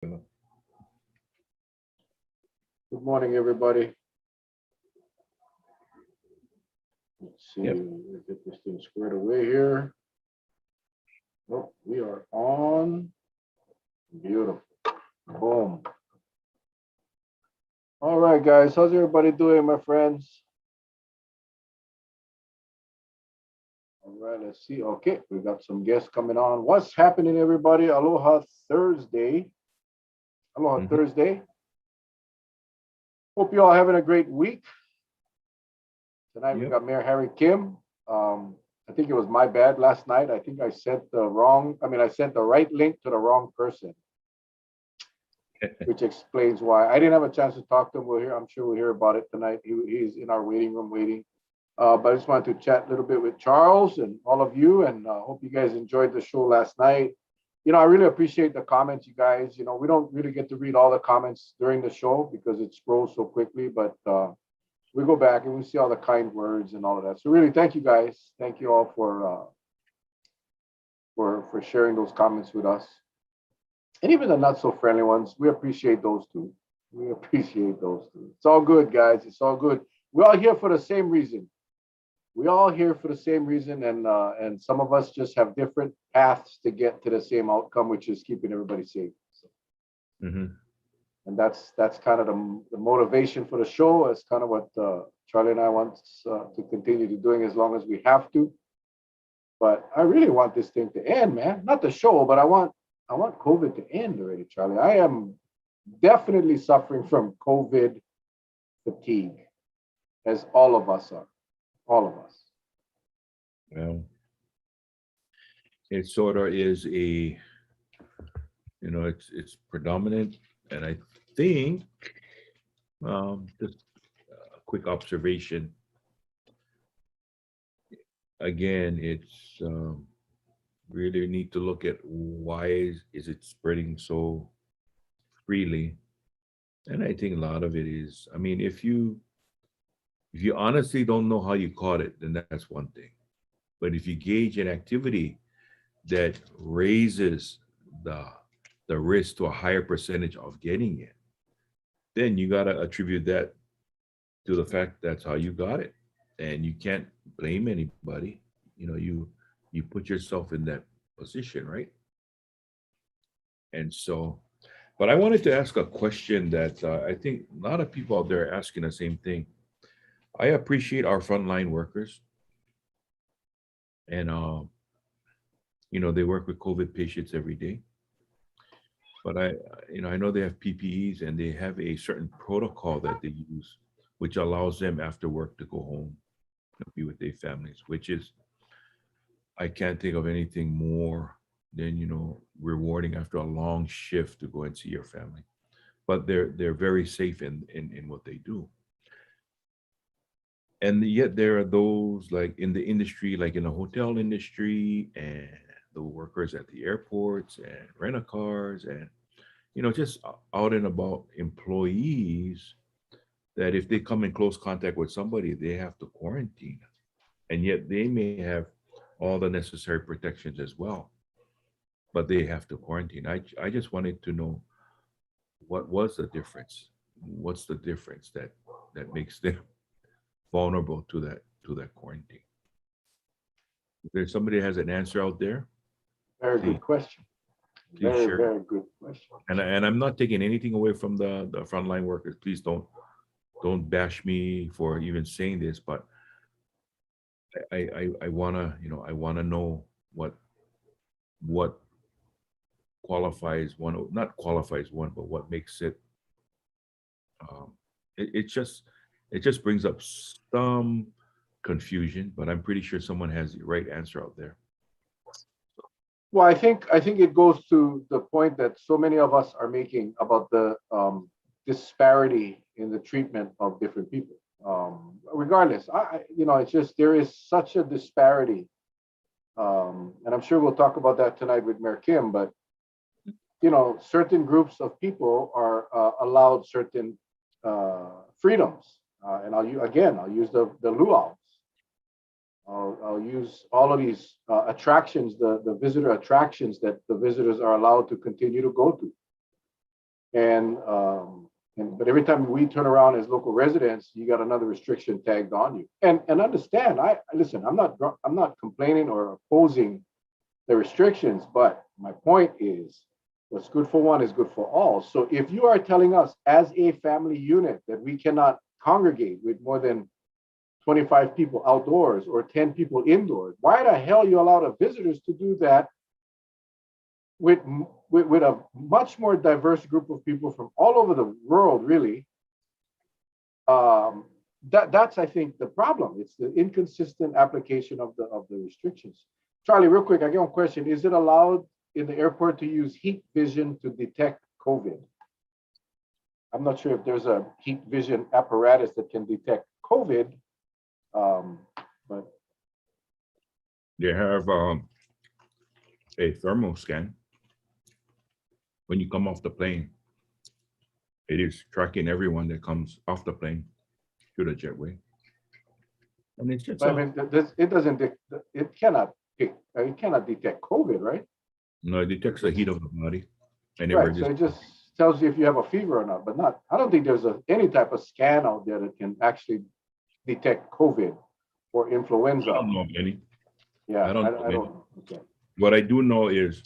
Good morning, everybody. Let's see, Yep. we'll get this thing squared away here. Oh, we are on. Beautiful. Boom. All right, guys. How's everybody doing, my friends? All right, let's see. Okay, we got some guests coming on. What's happening, everybody? Aloha Thursday. Aloha Mhm. Thursday. Hope you all having a great week. Tonight we Yep. got Mayor Harry Kim. I think it was my bad last night. I think I sent I sent the right link to the wrong person, which explains why. I didn't have a chance to talk to him. I'm sure we'll hear about it tonight. He's in our waiting room waiting. But I just wanted to chat a little bit with Charles and all of you, and hope you guys enjoyed the show last night. I really appreciate the comments, you guys. We don't really get to read all the comments during the show because it scrolls so quickly, but we go back and we see all the kind words and all of that. So really, thank you guys. Thank you all for sharing those comments with us, and even the not so friendly ones. We appreciate those too. We appreciate those too. It's all good, guys. It's all good. We're all here for the same reason. We all here for the same reason, and some of us just have different paths to get to the same outcome, which is keeping everybody safe. So, Mhm. and that's kind of the motivation for the show. It's kind of what Charlie and I want to continue to doing as long as we have to. But I really want this thing to end, man. Not the show, but I want COVID to end already, Charlie. I am definitely suffering from COVID fatigue, as all of us are. All of us. Well, it sort of is it's predominant, and I think just a quick observation. Again, it's really need to look at why is it spreading so freely, and I think a lot of it is. I mean, if you honestly don't know how you caught it, then that's one thing. But if you gauge an activity that raises the the risk to a higher percentage of getting it, then you got to attribute that to the fact that's how you got it, and you can't blame anybody. You put yourself in that position, right? And so, but I wanted to ask a question that I think a lot of people out there are asking the same thing. I appreciate our frontline workers, and they work with COVID patients every day. But I know they have PPEs and they have a certain protocol that they use, which allows them after work to go home and be with their families. Which is, I can't think of anything more than rewarding after a long shift to go and see your family. But they're very safe in what they do. And yet there are those like in the industry, like in the hotel industry and the workers at the airports and rent a cars and just out and about employees that if they come in close contact with somebody, they have to quarantine. And yet they may have all the necessary protections as well, but they have to quarantine. I just wanted to know what was the difference? What's the difference that makes them vulnerable to that quarantine? If there's somebody that has an answer out there, Very please good question. please Very, share it. very good question. And I'm not taking anything away from the frontline workers. Please don't bash me for even saying this, but I wanna know what qualifies one, not qualifies one, but what makes it. Um, it just brings up some confusion, but I'm pretty sure someone has the right answer out there. Well, I think it goes to the point that so many of us are making about the disparity in the treatment of different people. Regardless, it's just there is such a disparity, and I'm sure we'll talk about that tonight with Mayor Kim. But certain groups of people are allowed certain freedoms, and I'll use the luau's. I'll use all of these attractions, the visitor attractions that the visitors are allowed to continue to go to. But every time we turn around as local residents, you got another restriction tagged on you. And understand, listen, I'm not complaining or opposing the restrictions, but my point is what's good for one is good for all. So if you are telling us as a family unit that we cannot congregate with more than 25 people outdoors or 10 people indoors, why the hell you allow the visitors to do that with a much more diverse group of people from all over the world, really? That's I think the problem. It's the inconsistent application of the restrictions. Charlie, real quick, I got one question. Is it allowed in the airport to use heat vision to detect COVID? I'm not sure if there's a heat vision apparatus that can detect COVID, but They have a thermal scan when you come off the plane. It is tracking everyone that comes off the plane to the jetway. I mean, it's just I mean, it cannot detect COVID, right? no, it detects the heat of the body, and it Right. So registers. it just tells you if you have a fever or not, but not. I don't think there's any type of scan out there that can actually detect COVID or I influenza. don't know of any. Yeah, I don't know I any. don't. Okay. What I do know is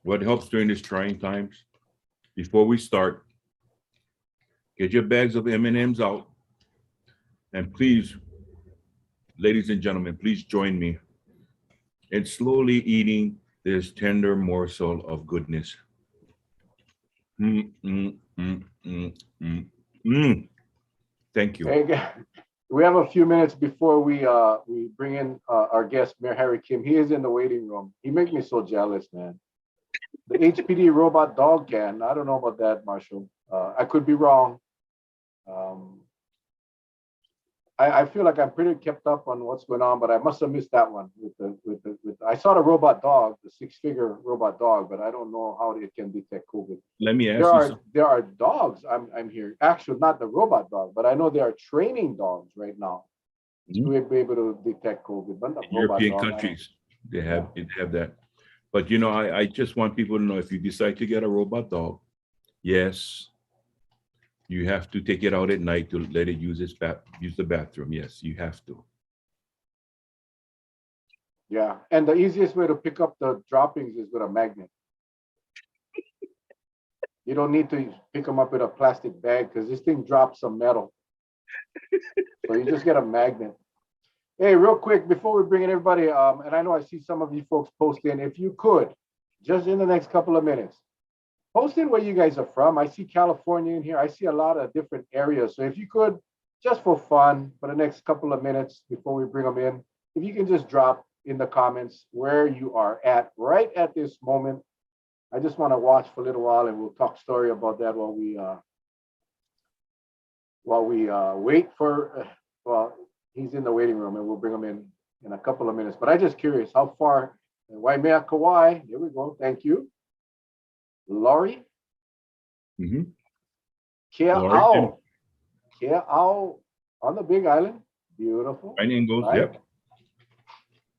what helps during these trying times. Before we start, get your bags of M&Ms out, and please, ladies and gentlemen, please join me in slowly eating this tender morsel of goodness. Mm, mm, mm, mm, mm, mm. Thank you. Hey, we have a few minutes before we bring in our guest, Mayor Harry Kim. He is in the waiting room. He makes me so jealous, man. The HPD robot dog can. I don't know about that, Marshall. I could be wrong. I feel like I'm pretty kept up on what's going on, but I must have missed that one I saw the robot dog, the 6-figure robot dog, but I don't know how it can detect COVID. Let me ask you something. There are dogs I'm hearing. Actually, not the robot dog, but I know there are training dogs right now to be able to detect COVID. But the European robot dog, countries, they have that. But you know, I just want people to know, if you decide to get a robot dog, yes, you have to take it out at night to let it use the bathroom. Yes, you have to. Yeah, and the easiest way to pick up the droppings is with a magnet. You don't need to pick them up with a plastic bag because this thing drops some metal. So you just get a magnet. Hey, real quick, before we bring in everybody, and I know I see some of you folks post in, if you could, just in the next couple of minutes, post in where you guys are from. I see California in here. I see a lot of different areas. So if you could, just for fun, for the next couple of minutes before we bring them in, if you can just drop in the comments where you are at right at this moment. I just want to watch for a little while, and we'll talk story about that while we wait for, well, he's in the waiting room, and we'll bring him in a couple of minutes. But I'm just curious, how far, Waimea Kauai, here we go, thank you. Laurie, Kea'au on the Big Island, beautiful. Triangles, right? yep.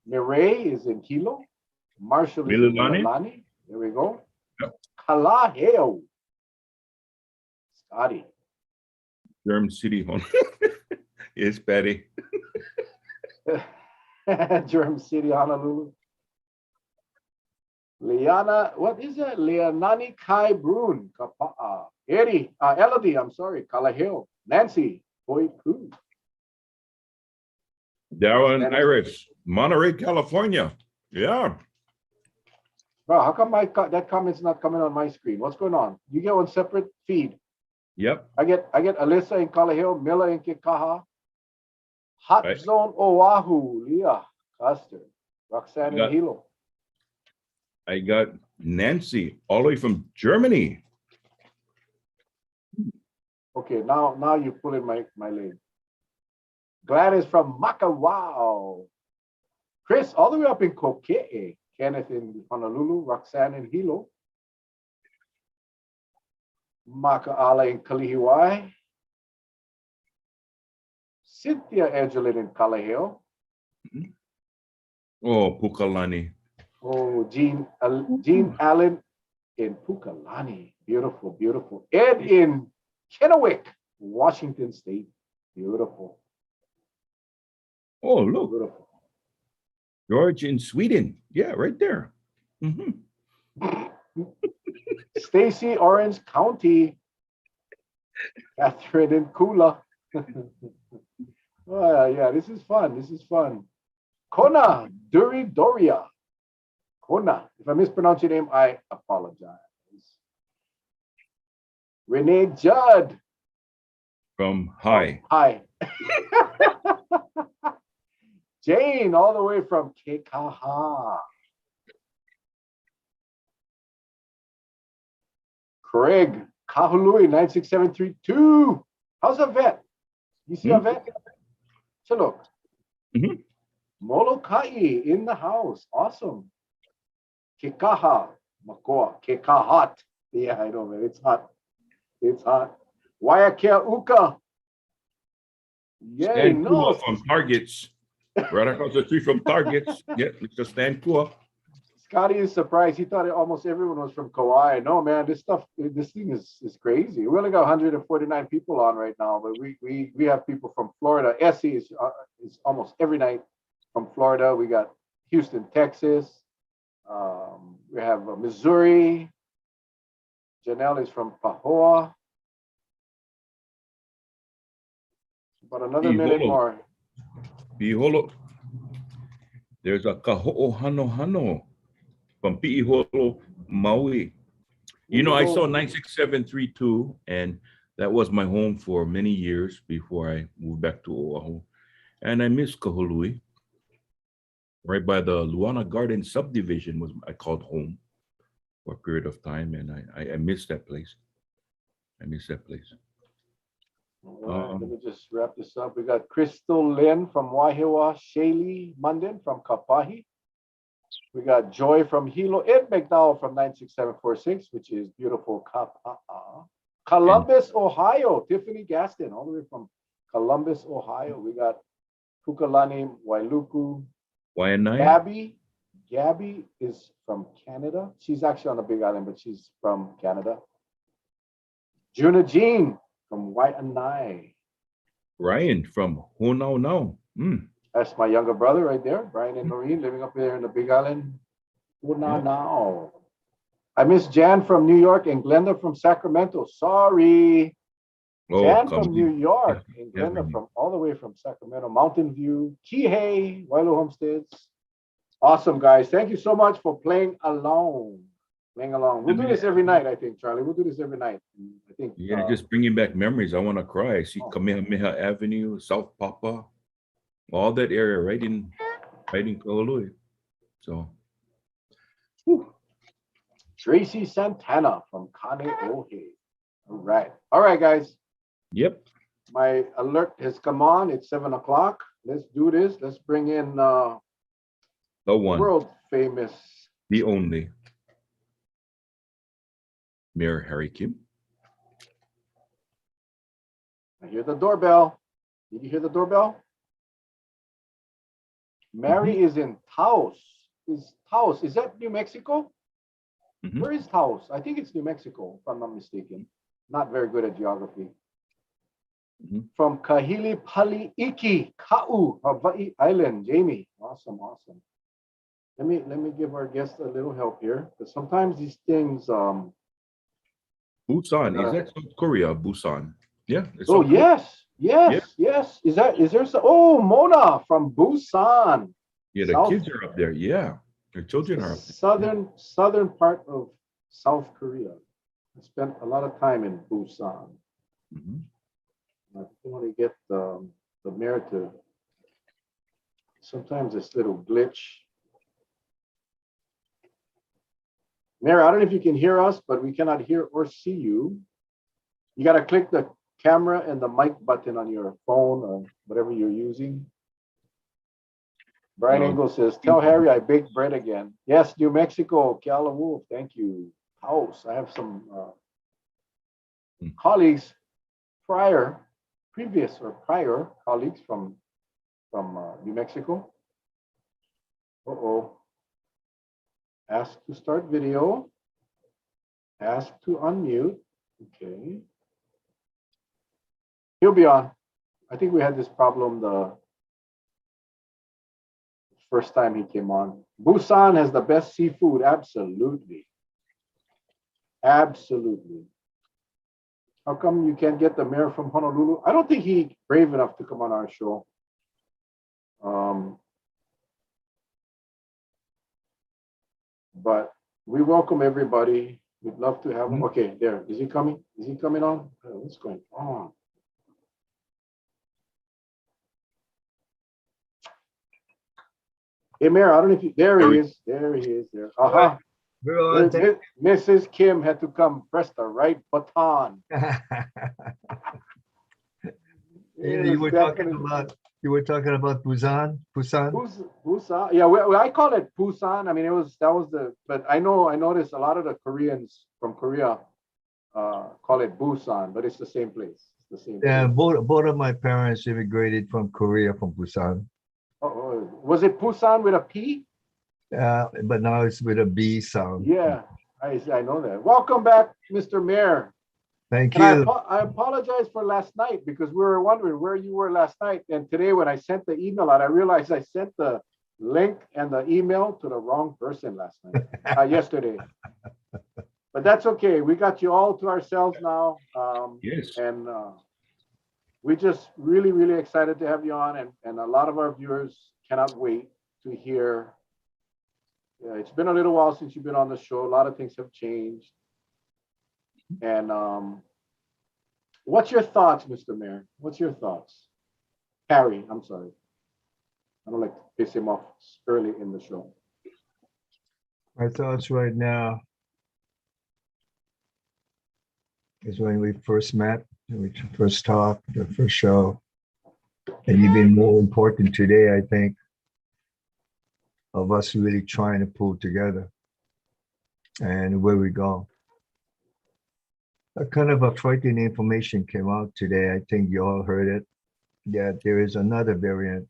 Mireille is in Hilo. Marshall is in Mililani. Mililani. There we go. Yep. Kalaheo. Scotty. Germ City home. Yes, Patty. Germ City, Honolulu. Liana, what is that? Leonani Kai Brun. Elodie, I'm sorry. Kalaheo. Nancy. Boyku. Darren Iris, Monterey, California. Yeah. Bro, how come that comment's not coming on my screen? What's going on? You get one separate feed. Yep. I get Alyssa in Kalaheo, Miller in Kikaha, Hot Right. Zone Oahu, Leah, Custer, Roxanne in Hilo. I got Nancy all the way from Germany. Okay, now you're pulling my leg. Gladys from Makawao. Chris, all the way up in Kokee. Kenneth in Honolulu, Roxanne in Hilo. Maka'ala in Kalihiwai. Cynthia Angelin in Kalaheo. Oh, Pukalani. Oh, Jean Allen in Pukalani. Beautiful, beautiful. Ed in Kennewick, Washington State. Beautiful, Oh, look, beautiful. George in Sweden. Yeah, right there. Hmm. Stacy, Orange County. Catherine in Kula. Oh, yeah, this is fun. This is fun. Kona Duri Doria. Kona. If I mispronounce your name, I apologize. Renee Judd From from High. Hi. Jane, all the way from Kekaha. Craig, Kahului, 96732. How's a vet? You see a Hmm? vet? So look, Hmm. Molokai in the house. Awesome. Kekaha, Makoa, Kekahat. Yeah, I know, man. It's hot. It's hot. Waiakea Uka. Yay, Stan Kua no. from Targets. Right across the street from Targets. Yeah, Mr. Stan Kua. Scotty is surprised. He thought almost everyone was from Kauai. No, man, this stuff, this thing is crazy. We only got 149 people on right now, but we have people from Florida. Essie is almost every night from Florida. We got Houston, Texas. We have Missouri. Janelle is from Pahoa. About another minute Iholo. more. Iholo. There's a Kaho'ohanohano from Pi'iholo, Maui. You know, I saw Iho. 96732, and that was my home for many years before I moved back to Oahu. And I miss Kahului. Right by the Luana Garden subdivision was I called home for a period of time, and I miss that place. I miss that place. All right, let Um, me just wrap this up. We got Crystal Lynn from Waihewa, Shaylee Munden from Kapahi. We got Joy from Hilo, Ed McDowell from 96746, which is beautiful Kapa'a. and Columbus, Ohio, Tiffany Gaston, all the way from Columbus, Ohio. We got Pukalani Wailuku. Waianae, Gabby, Gabby is from Canada. She's actually on the Big Island, but she's from Canada. Juna Jean from Waianae. Ryan from Honau Now. That's my younger brother right there, Brian and Noreen, living up there in the Big Island. Una Yeah. now. I miss Jan from New York and Glenda from Sacramento. Sorry. Oh, Jan come from New in. York and Glenda Avenue. from all the way from Sacramento, Mountain View, Kihei, Wailu Homesteads. Awesome, guys. Thank you so much for playing along. Playing along. We'll do this every night, I think, Charlie. We'll do this every night. I think. Yeah, just bringing back memories. I want to cry. I see Oh, Kamehameha Avenue, South Papa, all that area right in Kahului. So, whew. Tracy Santana from Kaneohe. All right. All right, guys. Yep, My alert has come on. It's 7 o'clock. Let's do this. Let's bring in the one, world famous. the only Mayor Harry Kim. I hear the doorbell. Did you hear the doorbell? Hmm. Mary is in Taos. Is Taos? Is that New Mexico? Hmm. Where is Taos? I think it's New Mexico, if I'm not mistaken. Not very good at geography. Hmm. From Kahili Pali Iki, Kau, Hawaii Island. Jamie. Awesome, awesome. Let me give our guest a little help here. Because sometimes these things I Busan. Is gotta that South Korea? Busan. Yeah, it's oh South Korea. yes, Yeah, yes, yes. Is there some oh Mona from Busan, yeah, the South kids are up there. Yeah, their it's children the are up there. southern part of South Korea. I spent a lot of time in Busan. Yeah. Hmm. I want to get the mayor to sometimes this little glitch. Mayor, I don't know if you can hear us, but we cannot hear or see you. You got to click the camera and the mic button on your phone or whatever you're using. Brian No. Engel says, tell Harry I baked bread again. Yes, New Mexico, Kiala Wolf, thank you. House, I have some colleagues previous or prior colleagues from New Mexico. Uh-oh. Ask to start video. Ask to unmute. Okay. He'll be on. I think we had this problem the first time he came on. Busan has the best seafood. Absolutely. Absolutely. How come you can't get the mayor from Honolulu? I don't think he's brave enough to come on our show. Um, but we welcome everybody. We'd love to have him. Okay, there. Is he coming? Is he coming on? What's going on? Hey, Mayor, I don't know if you, there he is. There he is. There. All right, Mrs. Kim had to come press the right button. you were talking about Busan. Busan. Yeah, well, I call it Busan. I mean, that was the. But I noticed a lot of the Koreans from Korea call it Busan, but it's the same place. It's the same. Yeah, place. both of my parents immigrated from Korea, from Busan. Was it Busan with a P? But now it's with a B sound. Yeah, I know that. Welcome back, Mr. Mayor. Thank you. I apologize for last night because we were wondering where you were last night. And today, when I sent the email out, I realized I sent the link and the email to the wrong person last night, yesterday. But that's okay. We got you all to ourselves now. Yes. And we just really, really excited to have you on. And a lot of our viewers cannot wait to hear. It's been a little while since you've been on the show. A lot of things have changed. And what's your thoughts, Mr. Mayor? What's your thoughts? Harry, I'm sorry. I don't like to piss him off early in the show. My thoughts right now is when we first met, we first talked, the first show, and even more important today, I think, of us really trying to pull together and where we go. A kind of a frightening information came out today. I think you all heard it, that there is another variant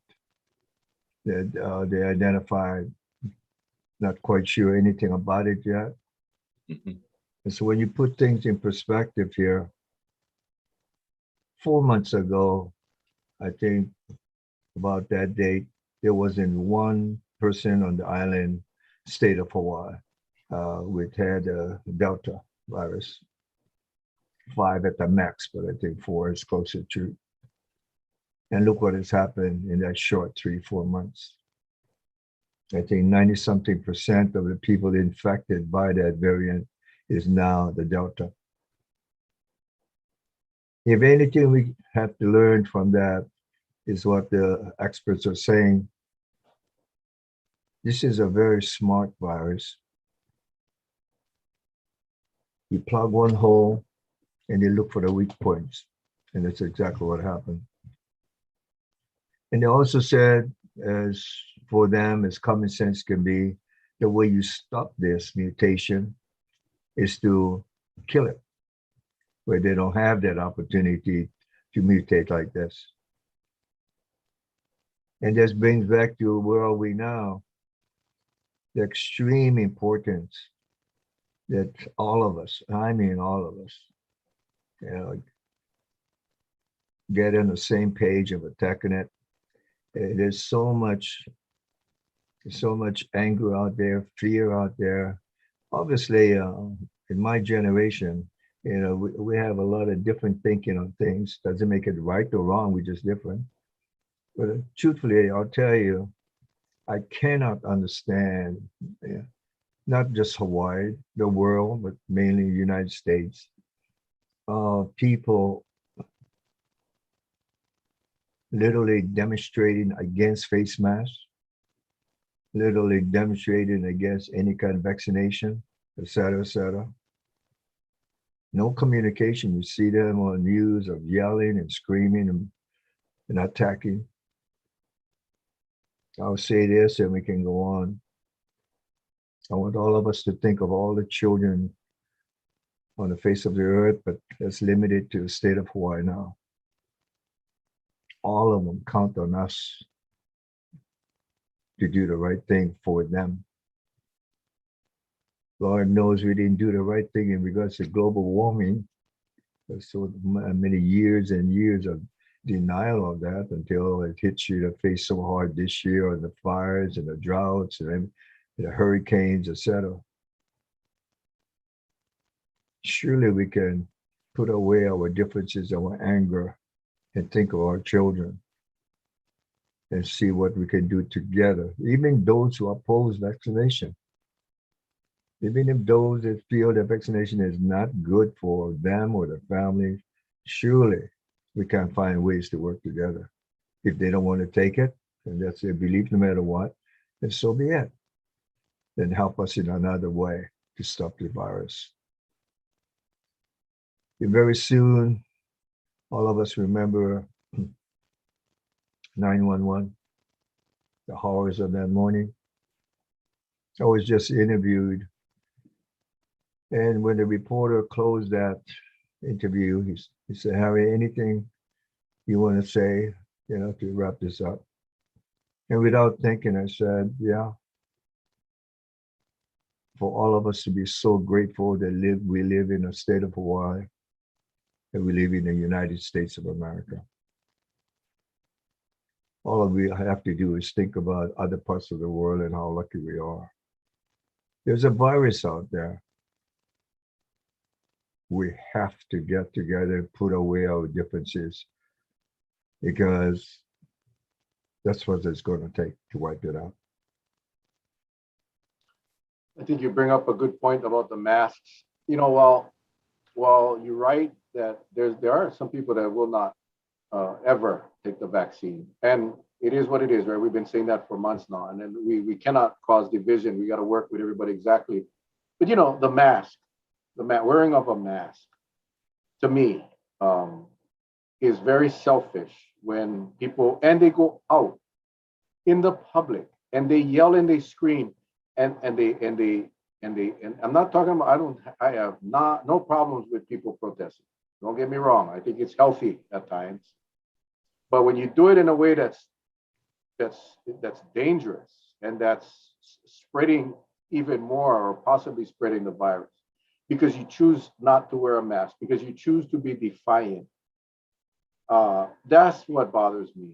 that they identified. Not quite sure anything about it yet. Mhm. And so when you put things in perspective here, 4 months ago, I think about that date, there wasn't one person on the island state of Hawaii which had a Delta virus. 5 at the max, but I think 4 is closer to. And look what has happened in that short 3-4 months. I think 90-something% of the people infected by that variant is now the Delta. If anything we have to learn from that is what the experts are saying. This is a very smart virus. You plug one hole and they look for the weak points. And that's exactly what happened. And they also said, as for them, as common sense can be, the way you stop this mutation is to kill it, where they don't have that opportunity to mutate like this. And this brings back to where are we now? The extreme importance that all of us, I mean all of us, get on the same page of attacking it. There's so much anger out there, fear out there. Obviously, in my generation, we have a lot of different thinking on things. Doesn't make it right or wrong. We're just different. But truthfully, I'll tell you, I cannot understand, not just Hawaii, the world, but mainly the United States, people literally demonstrating against face masks, literally demonstrating against any kind of vaccination, et cetera, et cetera. No communication. You see them on news of yelling and screaming and attacking. I'll say this and we can go on. I want all of us to think of all the children on the face of the earth, but that's limited to the state of Hawaii now. All of them count on us to do the right thing for them. Lord knows we didn't do the right thing in regards to global warming. There's so many years and years of denial of that until it hits you to face so hard this year, and the fires and the droughts and the hurricanes, etc. Surely we can put away our differences, our anger, and think of our children and see what we can do together. Even those who oppose vaccination, even if those that feel that vaccination is not good for them or their families, surely we can find ways to work together. If they don't want to take it, and that's their belief no matter what, then so be it. Then help us in another way to stop the virus. And very soon, all of us remember 911, the horrors of that morning. I was just interviewed, and when the reporter closed that interview, he said, Harry, anything you want to say, to wrap this up? And without thinking, I said, yeah, for all of us to be so grateful that we live in a state of Hawaii, and we live in the United States of America. All we have to do is think about other parts of the world and how lucky we are. There's a virus out there. We have to get together and put away our differences, because that's what it's going to take to wipe it out. I think you bring up a good point about the masks. While you're right that there are some people that will not ever take the vaccine, and it is what it is, right? We've been saying that for months now, and then we cannot cause division. We got to work with everybody exactly. But the mask, wearing of a mask, to me, is very selfish when people and they go out in the public and they yell and they scream and I'm not talking about, I have no problems with people protesting. Don't get me wrong. I think it's healthy at times. But when you do it in a way that's dangerous and that's spreading even more, or possibly spreading the virus, because you choose not to wear a mask, because you choose to be defiant, that's what bothers me.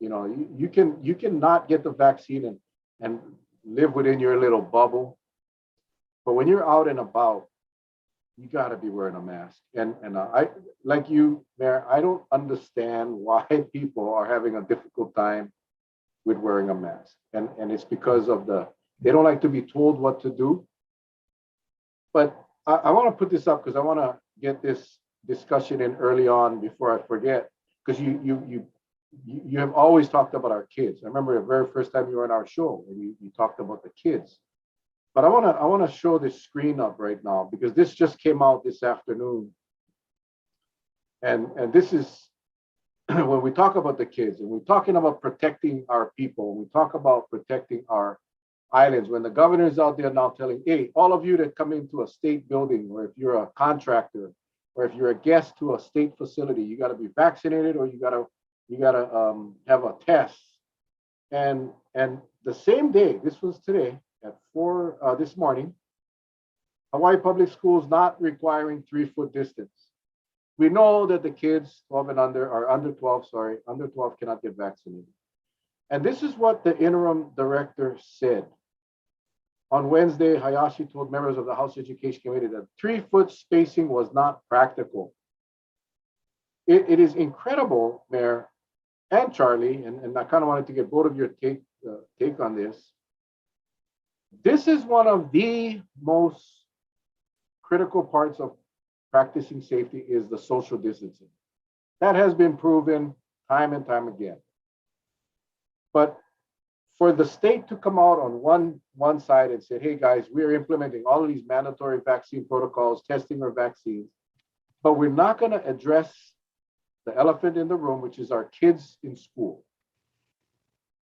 You can not get the vaccine and live within your little bubble, but when you're out and about, you got to be wearing a mask. And I, like you, Mayor, I don't understand why people are having a difficult time with wearing a mask, and it's because of they don't like to be told what to do. But I want to put this up because I want to get this discussion in early on before I forget, because you have always talked about our kids. I remember the very first time you were on our show and you talked about the kids. But I want to show this screen up right now, because this just came out this afternoon. And this is when we talk about the kids and we're talking about protecting our people, we talk about protecting our islands, when the governor is out there now telling, hey, all of you that come into a state building, or if you're a contractor, or if you're a guest to a state facility, you got to be vaccinated, or you got to have a test. And the same day, this was today at 4 this morning, Hawaii Public Schools not requiring 3-foot distance. We know that the kids 12 and under, or under 12 cannot get vaccinated. And this is what the interim director said. On Wednesday, Hayashi told members of the House Education Committee that 3-foot spacing was not practical. It is incredible, Mayor and Charlie, and I kind of wanted to get both of your take on this. This is one of the most critical parts of practicing safety, is the social distancing. That has been proven time and time again. But for the state to come out on one side and say, hey guys, we're implementing all of these mandatory vaccine protocols, testing our vaccines, but we're not going to address the elephant in the room, which is our kids in school.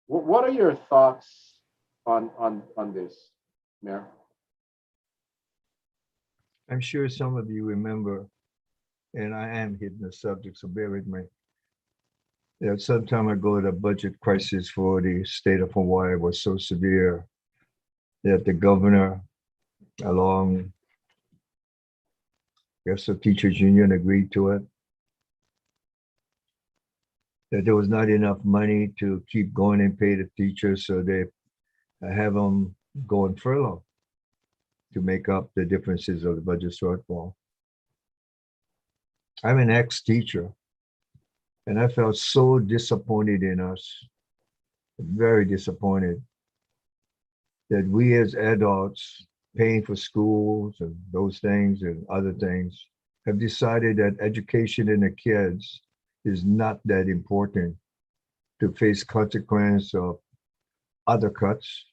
What are your thoughts on this, Mayor? I'm sure some of you remember, and I am hitting the subject, so bear with me. Some time ago, the budget crisis for the state of Hawaii was so severe that the governor along, yes, the teachers union agreed to it, that there was not enough money to keep going and pay the teachers, so they have them go on furlough to make up the differences of the budget shortfall. I'm an ex-teacher, and I felt so disappointed in us, very disappointed that we as adults paying for schools and those things and other things have decided that education in the kids is not that important to face consequence of other cuts,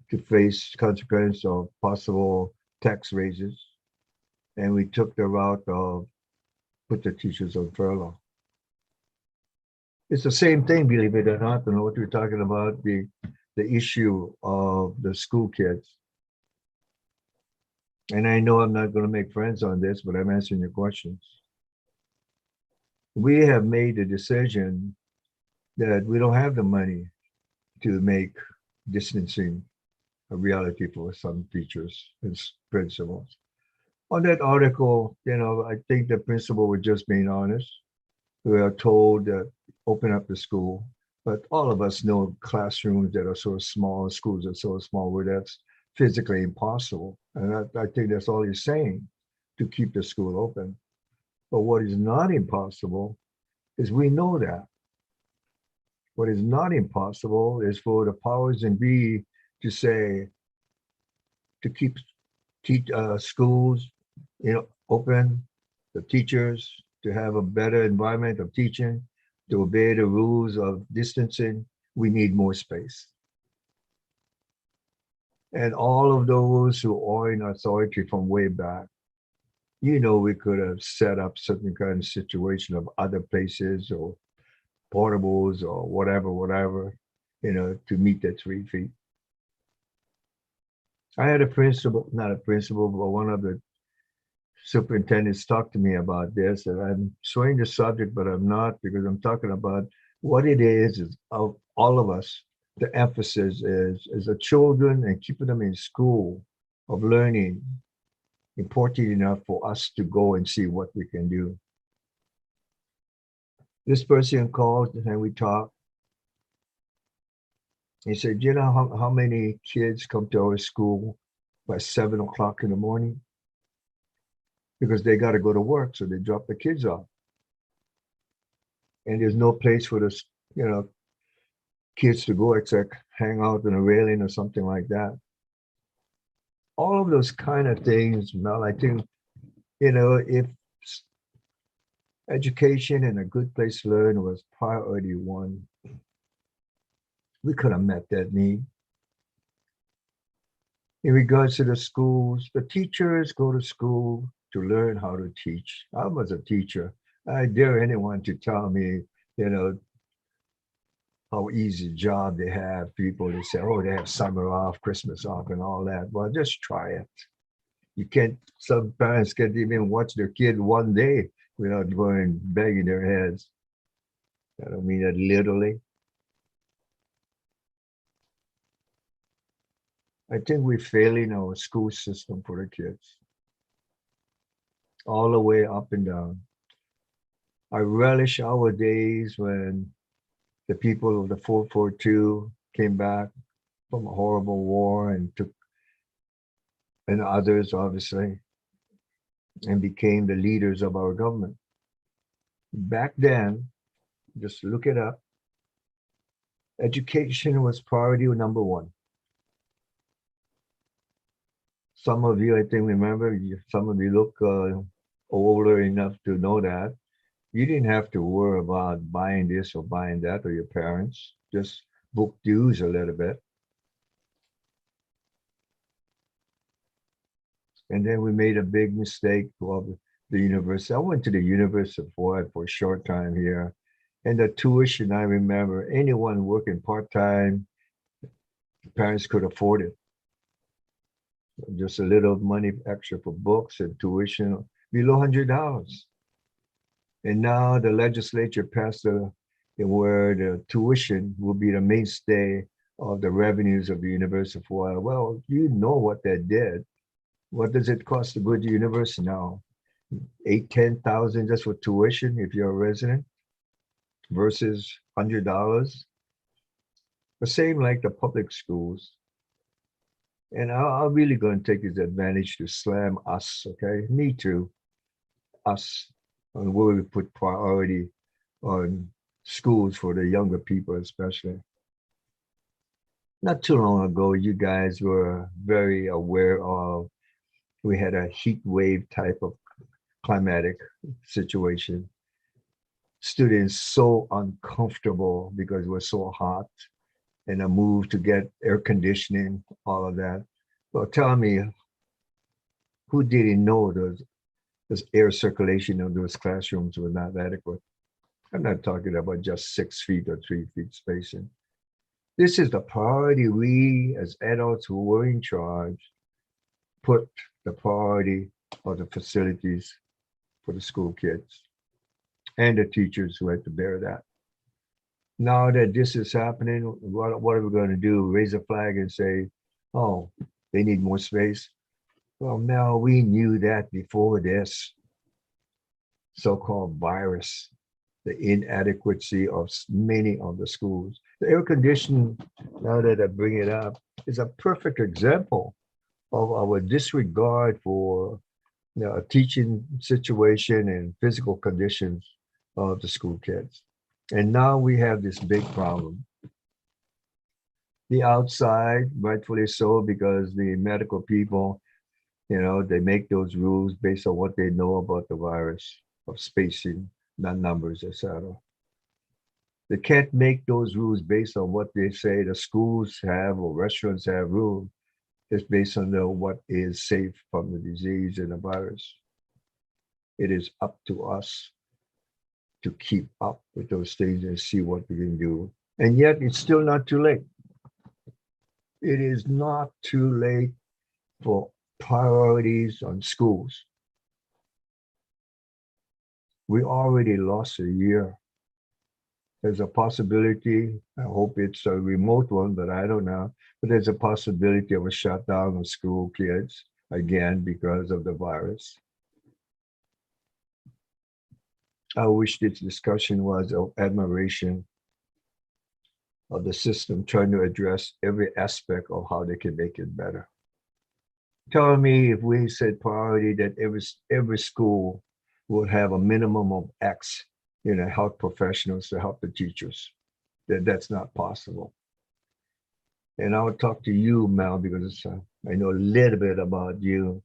to face consequence of possible tax raises. And we took the route of put the teachers on furlough. It's the same thing, believe it or not, and what we're talking about, the issue of the school kids. And I know I'm not going to make friends on this, but I'm answering your questions. We have made the decision that we don't have the money to make distancing a reality for some teachers and principals. On that article, I think the principal was just being honest. We are told that open up the school, but all of us know classrooms that are so small, schools are so small where that's physically impossible. And I think that's all he's saying, to keep the school open. But what is not impossible is we know that. What is not impossible is for the powers and be to say, to keep schools, open, the teachers to have a better environment of teaching, to obey the rules of distancing. We need more space. And all of those who are in authority from way back, we could have set up certain kind of situation of other places or portables or whatever, to meet that 3 feet. I had a principal, not a principal, but one of the superintendents talked to me about this, and I'm swaying the subject, but I'm not, because I'm talking about what it is of all of us. The emphasis is the children and keeping them in school of learning important enough for us to go and see what we can do. This person called and we talked. He said, you know how many kids come to our school by 7 o'clock in the morning? Because they got to go to work, so they drop the kids off. And there's no place for the, kids to go except hang out on a railing or something like that. All of those kind of things, Mel, I think, if education and a good place to learn was priority one, we could have met that need. In regards to the schools, the teachers go to school to learn how to teach. I was a teacher. I dare anyone to tell me, how easy job they have. People, they say, oh, they have summer off, Christmas off and all that. Well, just try it. You can't, some parents can't even watch their kid one day without going banging their heads. I don't mean that literally. I think we're failing our school system for the kids. All the way up and down. I relish our days when the people of the 442 came back from a horrible war and others obviously, and became the leaders of our government. Back then, just look it up, education was priority number one. Some of you, I think, remember, some of you look older enough to know that. You didn't have to worry about buying this or buying that, or your parents, just book dues a little bit. And then we made a big mistake of the university. I went to the University of Hawaii for a short time here. And the tuition, I remember, anyone working part-time, parents could afford it. Just a little money extra for books and tuition, below $100. And now the legislature passed where the tuition will be the mainstay of the revenues of the University of Hawaii. Well, you know what that did. What does it cost to go to university now? 8, 10,000 just for tuition if you're a resident versus $100. The same like the public schools. And I'm really going to take this advantage to slam us, okay? Me too, us, on where we put priority on schools for the younger people, especially. Not too long ago, you guys were very aware of we had a heat wave type of climatic situation. Students so uncomfortable because it was so hot and a move to get air conditioning, all of that. Well, tell me, who didn't know those air circulation of those classrooms were not adequate? I'm not talking about just 6 feet or 3 feet spacing. This is the priority we as adults who were in charge put the priority of the facilities for the school kids and the teachers who had to bear that. Now that this is happening, what are we going to do? Raise a flag and say, oh, they need more space? Well, Mel, we knew that before this so-called virus, the inadequacy of many of the schools. The air conditioning, now that I bring it up, is a perfect example of our disregard for a teaching situation and physical conditions of the school kids. And now we have this big problem. The outside, rightfully so, because the medical people, they make those rules based on what they know about the virus, of spacing, not numbers, etc. They can't make those rules based on what they say the schools have or restaurants have rules. It's based on what is safe from the disease and the virus. It is up to us to keep up with those things and see what we can do. And yet it's still not too late. It is not too late for priorities on schools. We already lost a year. There's a possibility, I hope it's a remote one, but I don't know. But there's a possibility of a shutdown of school kids again because of the virus. I wish this discussion was of admiration of the system trying to address every aspect of how they can make it better. Tell me if we said priority that every school would have a minimum of X, health professionals to help the teachers. That's not possible. And I would talk to you, Mel, because I know a little bit about you.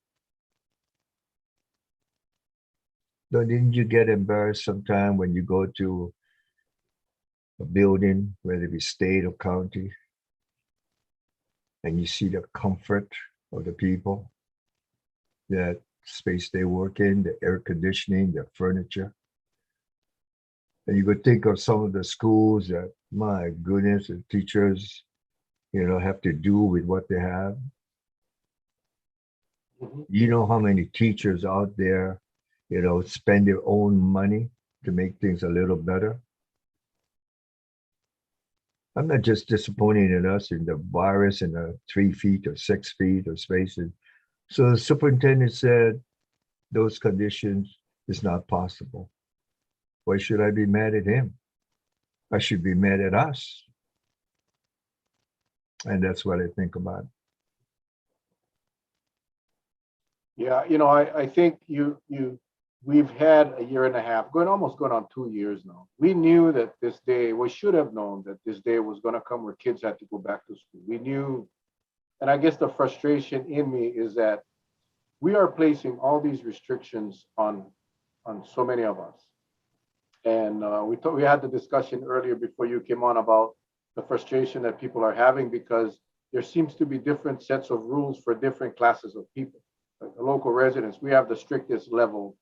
Didn't you get embarrassed sometime when you go to a building, whether it be state or county, and you see the comfort of the people, that space they work in, the air conditioning, the furniture? And you could think of some of the schools that, my goodness, the teachers, have to do with what they have. Mhm. You know how many teachers out there, spend their own money to make things a little better. I'm not just disappointed in us in the virus and the 3 feet or 6 feet of spaces. So the superintendent said those conditions is not possible. Why should I be mad at him? I should be mad at us. And that's what I think about it. Yeah, I think we've had a year and a half, almost going on 2 years now. We knew that this day, we should have known that this day was going to come where kids had to go back to school. We knew, and I guess the frustration in me is that we are placing all these restrictions on so many of us. And we had the discussion earlier before you came on about the frustration that people are having because there seems to be different sets of rules for different classes of people. Like the local residents, we have the strictest level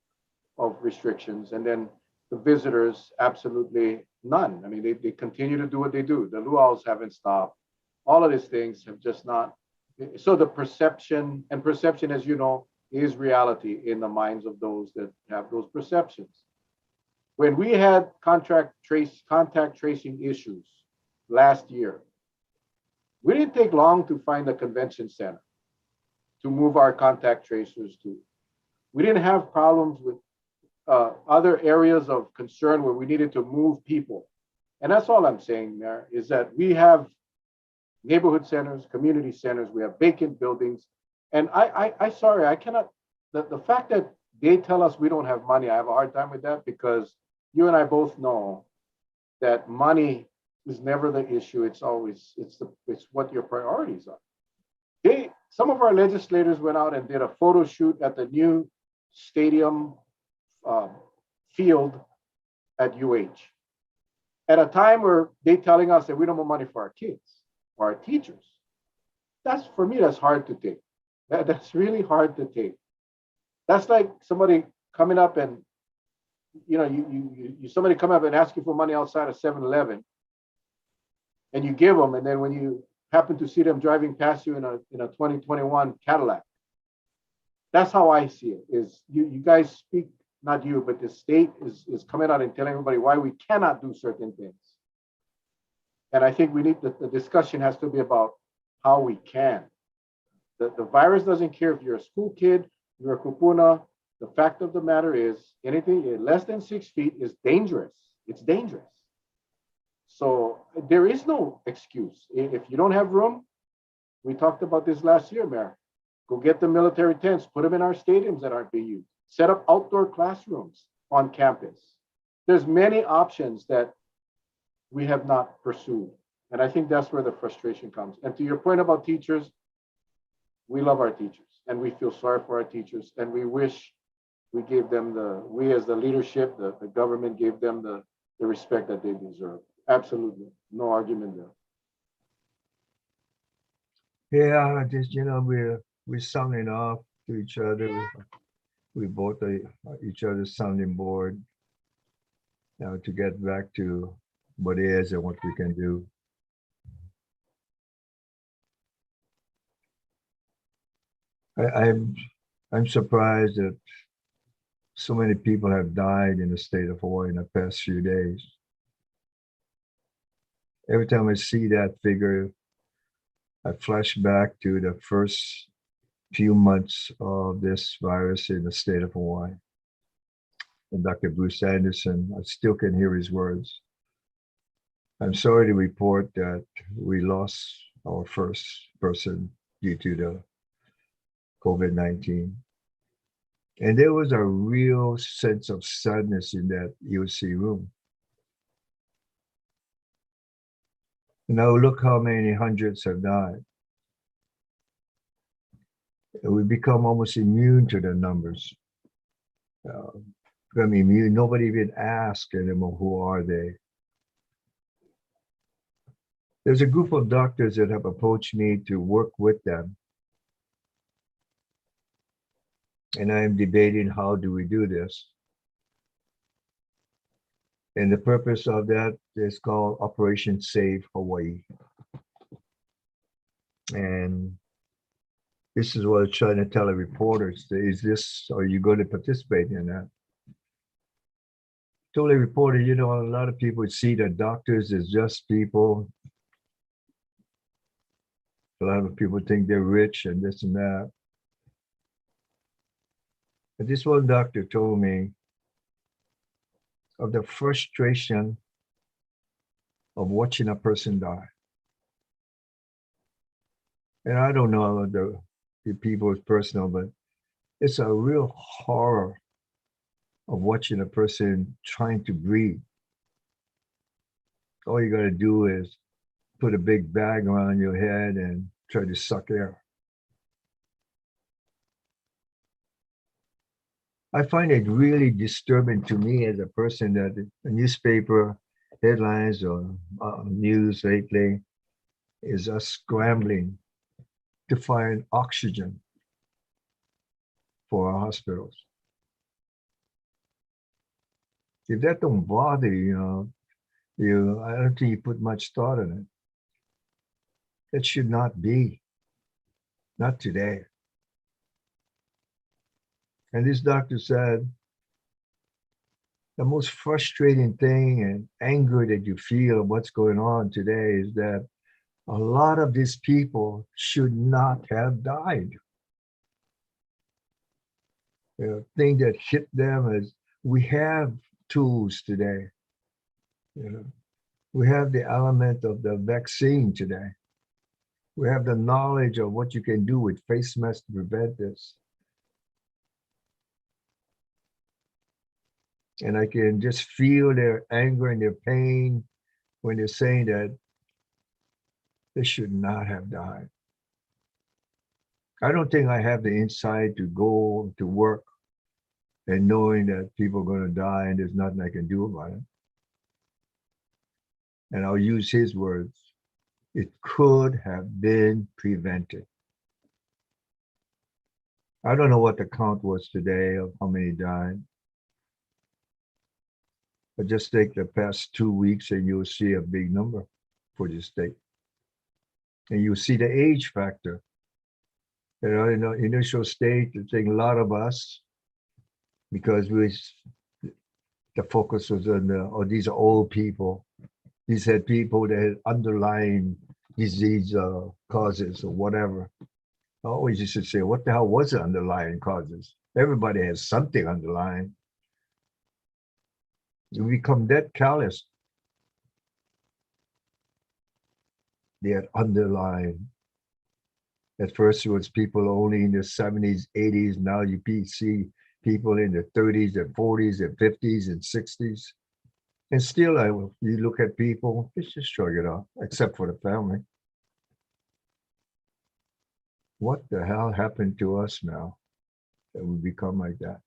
of restrictions, and then the visitors, absolutely none. I mean, they continue to do what they do. The luau's haven't stopped. All of these things have just not. So the perception, as you know, is reality in the minds of those that have those perceptions. When we had contact tracing issues last year, we didn't take long to find a convention center. to move our contact tracers to. We didn't have problems with other areas of concern where we needed to move people. And that's all I'm saying, Mayor, is that we have neighborhood centers, community centers, we have vacant buildings. And I sorry, I cannot, the fact that they tell us we don't have money, I have a hard time with that, because you and I both know that money is never the issue. It's always, it's what your priorities are. Some of our legislators went out and did a photo shoot at the new stadium field at UH at a time where they telling us that we don't have money for our kids or our teachers. That's, for me, that's hard to take. That's really hard to take. That's like somebody coming up and, you know, you somebody come up and ask you for money outside of 7-Eleven, and you give them, and then when you happen to see them driving past you in a 2021 Cadillac. That's how I see it, is you guys speak, not you, but the state is coming out and telling everybody why we cannot do certain things. And I think we need, the discussion has to be about how we can. The virus doesn't care if you're a school kid, you're a kupuna. The fact of the matter is anything less than 6 feet is dangerous. It's dangerous. So there is no excuse. If you don't have room, we talked about this last year, Mayor. Go get the military tents, put them in our stadiums that aren't being used. Set up outdoor classrooms on campus. There's many options that we have not pursued. And I think that's where the frustration comes. And to your point about teachers, we love our teachers and we feel sorry for our teachers. And we wish we gave them we as the leadership, the government gave them the respect that they deserve. Absolutely. No argument there. Yeah, just, you know, we're sounding off to each other. We both are each other's sounding board now to get back to what is and what we can do. I'm surprised that so many people have died in the state of Hawaii in the past few days. Every time I see that figure, I flash back to the first few months of this virus in the state of Hawaii. And Dr. Bruce Anderson, I still can hear his words. I'm sorry to report that we lost our first person due to the COVID-19. And there was a real sense of sadness in that EOC room. Now look how many hundreds have died. We become almost immune to the numbers. I mean, nobody even asks anymore, who are they? There's a group of doctors that have approached me to work with them. And I am debating, how do we do this? And the purpose of that is called Operation Save Hawaii. And this is what I'm trying to tell the reporters. Is this, are you going to participate in that? Told the reporter, you know, a lot of people see that doctors as just people. A lot of people think they're rich and this and that. But this one doctor told me of the frustration of watching a person die. And I don't know the people is personal, but it's a real horror of watching a person trying to breathe. All you got to do is put a big bag around your head and try to suck air. I find it really disturbing to me as a person that a newspaper headlines or news lately is us scrambling to find oxygen for our hospitals. If that don't bother you, I don't think you put much thought in it. It should not be, not today. And this doctor said, the most frustrating thing and anger that you feel of what's going on today is that a lot of these people should not have died. thing that hit them is we have tools today. You know, we have the element of the vaccine today. We have the knowledge of what you can do with face masks to prevent this. And I can just feel their anger and their pain when they're saying that they should not have died. I don't think I have the insight to go to work and knowing that people are going to die and there's nothing I can do about it. And I'll use his words. It could have been prevented. I don't know what the count was today of how many died. But just take the past 2 weeks and you'll see a big number for the state. And you'll see the age factor. You know, in the initial state, I think a lot of us, because the focus was on these are old people. These had people that had underlying disease causes or whatever. I always used to say, what the hell was the underlying causes? Everybody has something underlying. You become that callous. They had underlying. At first, it was people only in the 70s, 80s. Now you see people in the 30s and 40s and 50s and 60s. And still, you look at people, it's just shrug it off, except for the family. What the hell happened to us now that we become like that?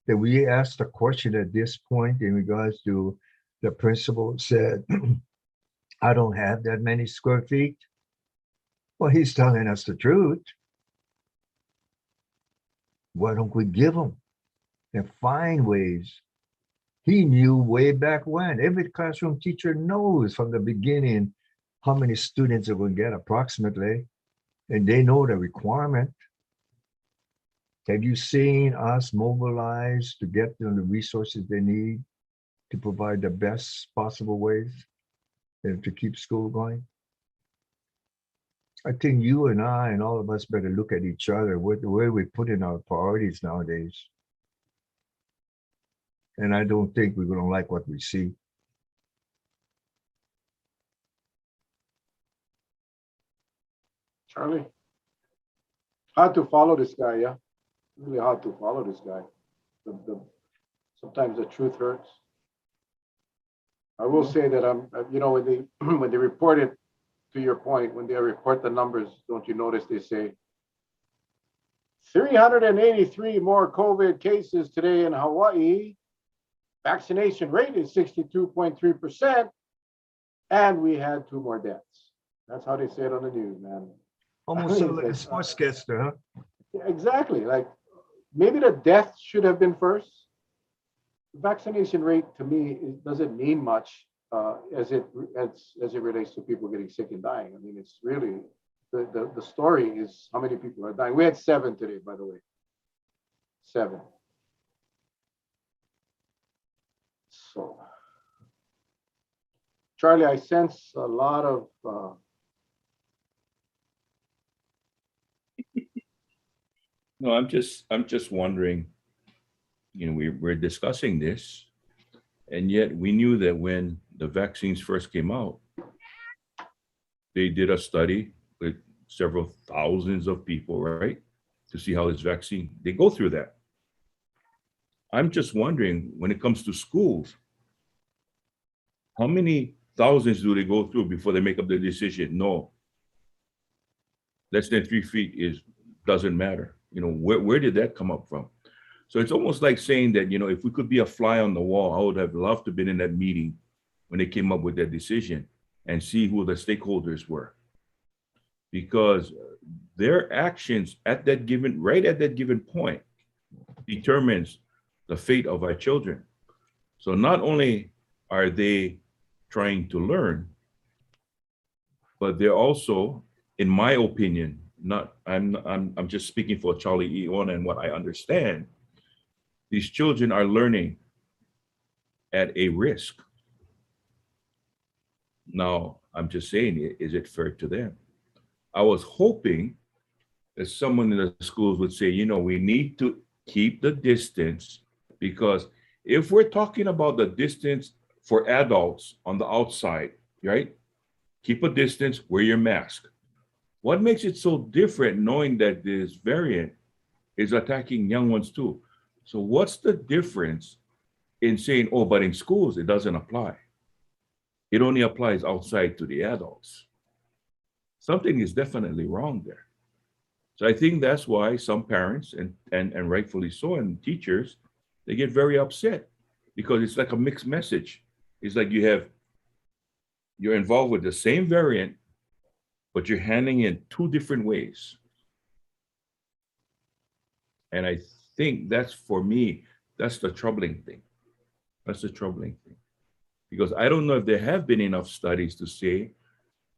That we asked a question at this point in regards to the principal said, I don't have that many square feet. Well, he's telling us the truth. Why don't we give him and find ways? He knew way back when. Every classroom teacher knows from the beginning how many students are going to get approximately, and they know the requirement. Have you seen us mobilize to get them the resources they need to provide the best possible ways and to keep school going? I think you and I and all of us better look at each other, where we put in our priorities nowadays. And I don't think we're going to like what we see. Charlie, hard to follow this guy, yeah? Really hard to follow this guy. Sometimes the truth hurts. I will say that when they when they report it, to your point, when they report the numbers, don't you notice they say 383 more COVID cases today in Hawaii. Vaccination rate is 62.3%, and we had 2 more deaths. That's how they say it on the news, man. Almost like a sportscaster, huh? Exactly. Like maybe the death should have been first. The vaccination rate to me doesn't mean much as it relates to people getting sick and dying. I mean, it's really the story is how many people are dying. We had 7 today, by the way. 7. So, Charlie, I sense a lot of No, I'm just wondering, we're discussing this, and yet we knew that when the vaccines first came out, they did a study with several thousands of people, right? To see how this vaccine, they go through that. I'm just wondering, when it comes to schools, how many thousands do they go through before they make up the decision? No, less than 3 feet doesn't matter. Where did that come up from? So it's almost like saying that, if we could be a fly on the wall, I would have loved to have been in that meeting when they came up with that decision and see who the stakeholders were. Because their actions at that given point determines the fate of our children. So not only are they trying to learn, but they're also, in my opinion, I'm just speaking for Charlie Eon and what I understand, these children are learning at a risk. Now, I'm just saying, is it fair to them? I was hoping that someone in the schools would say, we need to keep the distance, because if we're talking about the distance for adults on the outside, right? Keep a distance, wear your mask. What makes it so different knowing that this variant is attacking young ones too? So, what's the difference in saying, oh, but in schools it doesn't apply? It only applies outside to the adults. Something is definitely wrong there. So I think that's why some parents and rightfully so, and teachers, they get very upset, because it's like a mixed message. It's like you're involved with the same variant, but you're handling it two different ways. And I think that's, for me, that's the troubling thing. That's the troubling thing. Because I don't know if there have been enough studies to say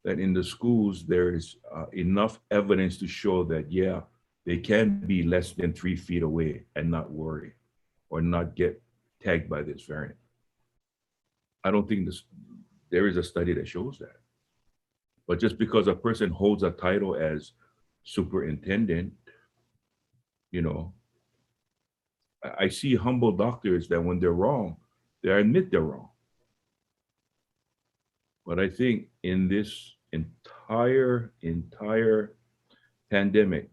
that in the schools there is enough evidence to show that, yeah, they can be less than 3 feet away and not worry or not get tagged by this variant. I don't think there is a study that shows that. But just because a person holds a title as superintendent, you know, I see humble doctors that when they're wrong, they admit they're wrong. But I think in this entire pandemic,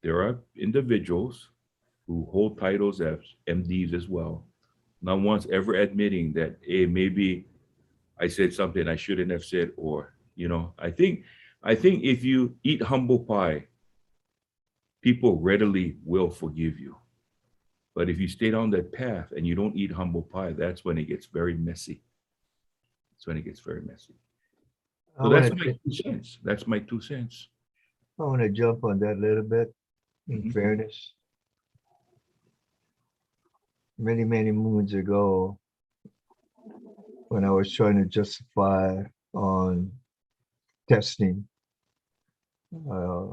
there are individuals who hold titles as MDs as well, not once ever admitting that, hey, maybe I said something I shouldn't have said, or I think if you eat humble pie, people readily will forgive you. But if you stay down that path and you don't eat humble pie, that's when it gets very messy. That's when it gets very messy. I So want that's my to 2 cents. That's my 2 cents. I want to jump on that a little bit. In Mhm. fairness, many moons ago, when I was trying to justify on testing uh,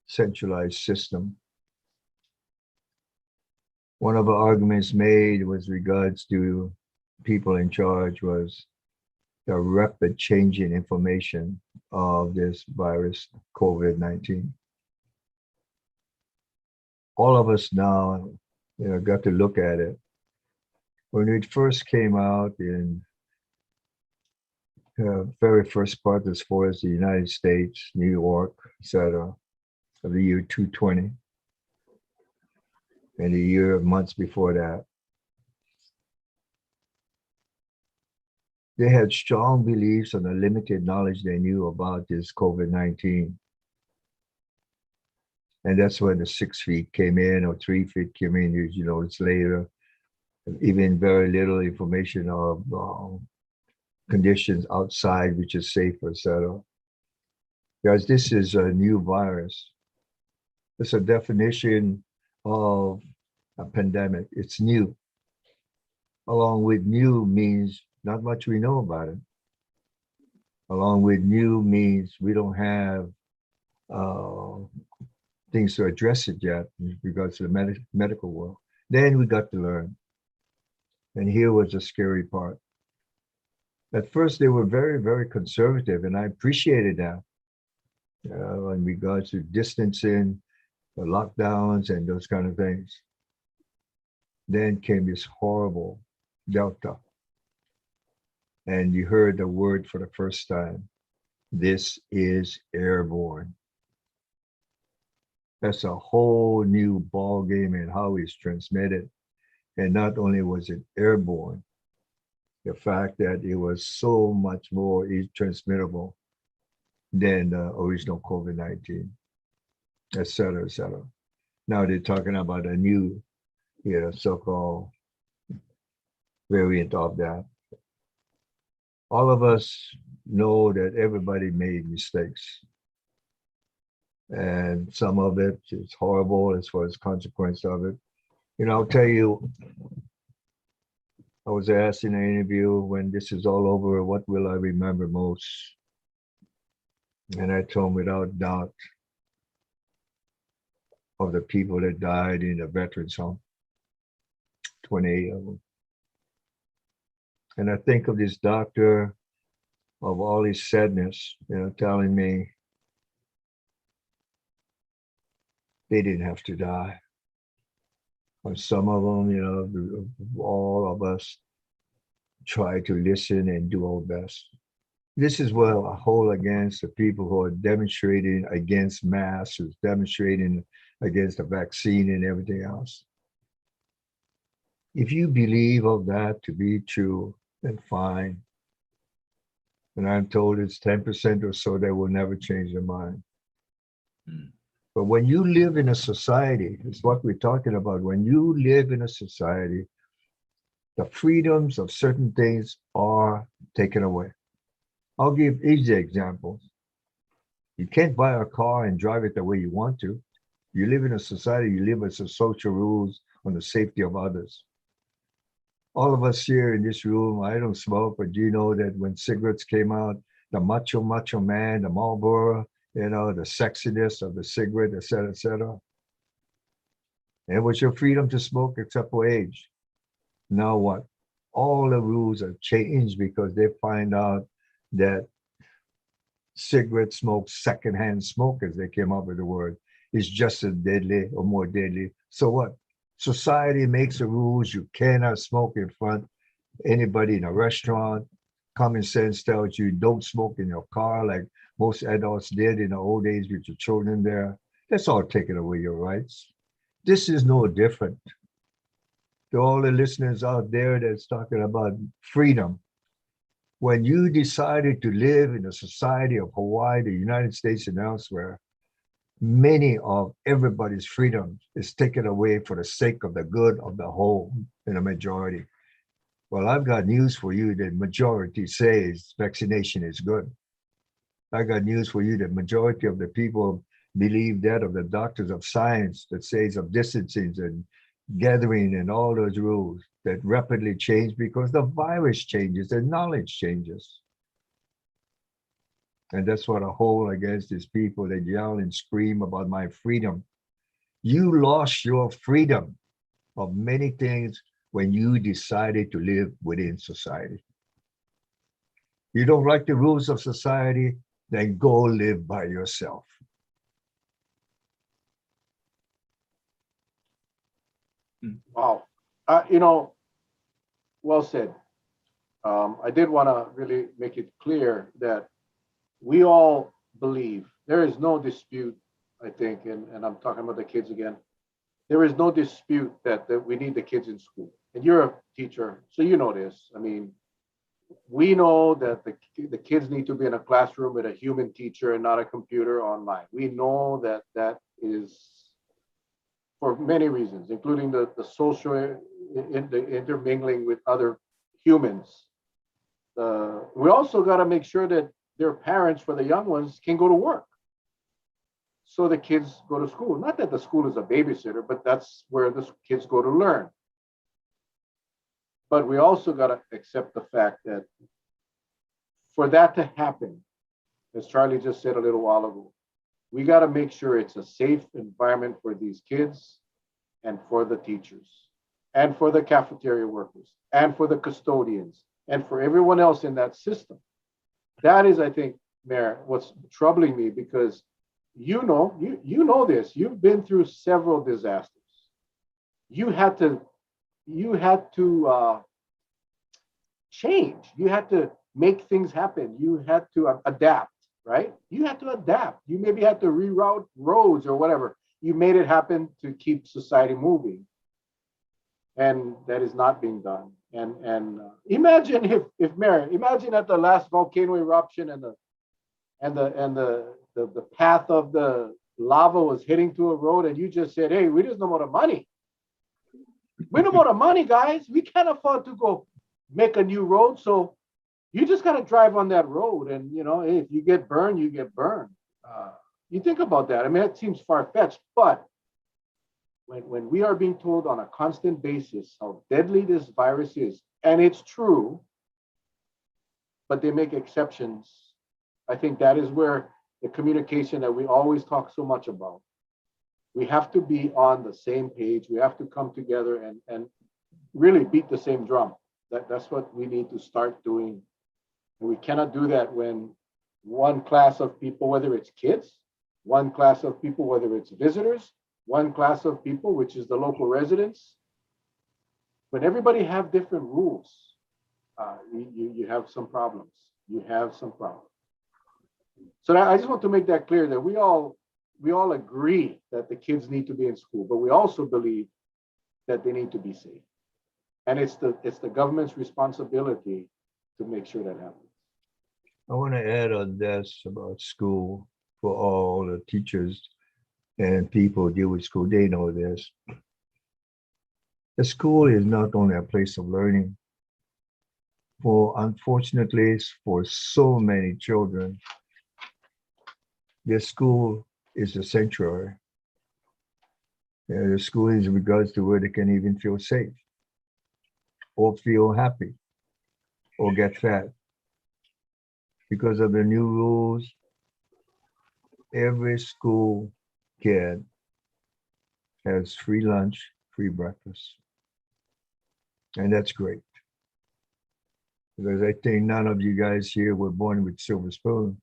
centralized system, one of the arguments made with regards to people in charge was the rapid change in information of this virus, COVID-19. All of us now, got to look at it. When it first came out in very first part as far as the United States, New York, etc., of the year 220, and the year months before that, they had strong beliefs on the limited knowledge they knew about this COVID-19. And that's when the 6 feet came in, or 3 feet came in, it's later, even very little information of conditions outside, which is safe, etc. Because this is a new virus. It's a definition of a pandemic. It's new. Along with new means not much we know about it. Along with new means we don't have uh, things to address it yet in regards to the medical world. Then we got to learn. And here was the scary part. At first, they were very conservative, and I appreciated that in regards to distancing, the lockdowns, and those kind of things. Then came this horrible Delta, and you heard the word for the first time. This is airborne. That's a whole new ball game in how it's transmitted. And not only was it airborne, the fact that it was so much more transmittable than the original COVID-19, et cetera, et cetera. Now they're talking about a new, so-called variant of that. All of us know that everybody made mistakes. And some of it is horrible as far as consequence of it. I'll tell you, I was asked in an interview, when this is all over, what will I remember most? And I told him without doubt of the people that died in the veterans home, 28 of them. And I think of this doctor, of all his sadness, telling me, they didn't have to die. But some of them, all of us try to listen and do our best. This is what I hold against the people who are demonstrating against masks, who's demonstrating against the vaccine and everything else. If you believe of that to be true, then fine. And I'm told it's 10% or so that will never change their mind. Mm. But when you live in a society, it's what we're talking about. When you live in a society, the freedoms of certain things are taken away. I'll give easy examples. You can't buy a car and drive it the way you want to. You live in a society, you live with some social rules on the safety of others. All of us here in this room, I don't smoke, but you know that when cigarettes came out, the macho man, the Marlboro, the sexiness of the cigarette, et cetera, et cetera. And it was your freedom to smoke except for age. Now what? All the rules have changed because they find out that cigarette smoke, secondhand smoke, as they came up with the word, is just as deadly or more deadly. So what? Society makes the rules. You cannot smoke in front of anybody in a restaurant. Common sense tells you don't smoke in your car like most adults did in the old days with your children there. That's all taking away your rights. This is no different. To all the listeners out there that's talking about freedom, when you decided to live in a society of Hawaii, the United States, and elsewhere, many of everybody's freedom is taken away for the sake of the good of the whole in a majority. Well, I've got news for you. The majority says vaccination is good. I got news for you. The majority of the people believe that, of the doctors of science that says of distancing and gathering and all those rules that rapidly change because the virus changes and knowledge changes. And that's what I hold against these people that yell and scream about my freedom. You lost your freedom of many things when you decided to live within society. You don't like the rules of society, then go live by yourself. Wow. Well said. I did want to really make it clear that we all believe there is no dispute, I think, and I'm talking about the kids again. There is no dispute that we need the kids in school. And you're a teacher, so you know this. I mean, we know that the kids need to be in a classroom with a human teacher and not a computer online. We know that that is for many reasons, including the social the intermingling with other humans. We also got to make sure that their parents, for the young ones, can go to work. So the kids go to school. Not that the school is a babysitter, but that's where the kids go to learn. But we also got to accept the fact that for that to happen, as Charlie just said a little while ago, we got to make sure it's a safe environment for these kids and for the teachers and for the cafeteria workers and for the custodians and for everyone else in that system. That is, I think, Mayor, what's troubling me, because you know this. You've been through several disasters. You had to change. You had to make things happen. You had to adapt, right? You had to adapt. You maybe had to reroute roads or whatever. You made it happen to keep society moving, and that is not being done. And imagine if Mayor, imagine at the last volcano eruption and the path of the lava was hitting to a road, and you just said, "Hey, we just no more money. We no more money, guys. We can't afford to go make a new road. So you just got to drive on that road. And, if you get burned, you get burned." You think about that. I mean, it seems far-fetched, but when we are being told on a constant basis how deadly this virus is, and it's true, but they make exceptions, I think that is where the communication that we always talk so much about. We have to be on the same page. We have to come together and really beat the same drum. That's what we need to start doing. And we cannot do that when one class of people, whether it's kids, one class of people, whether it's visitors, one class of people, which is the local residents. When everybody have different rules, you have some problems. You have some problems. So I just want to make that clear that we all agree that the kids need to be in school, but we also believe that they need to be safe. And it's the government's responsibility to make sure that happens. I want to add on this about school for all the teachers and people who deal with school. They know this. The school is not only a place of learning. Unfortunately, for so many children, their school is a sanctuary. The school is in regards to where they can even feel safe or feel happy or get fed. Because of the new rules, every school kid has free lunch, free breakfast. And that's great. Because I think none of you guys here were born with silver spoon.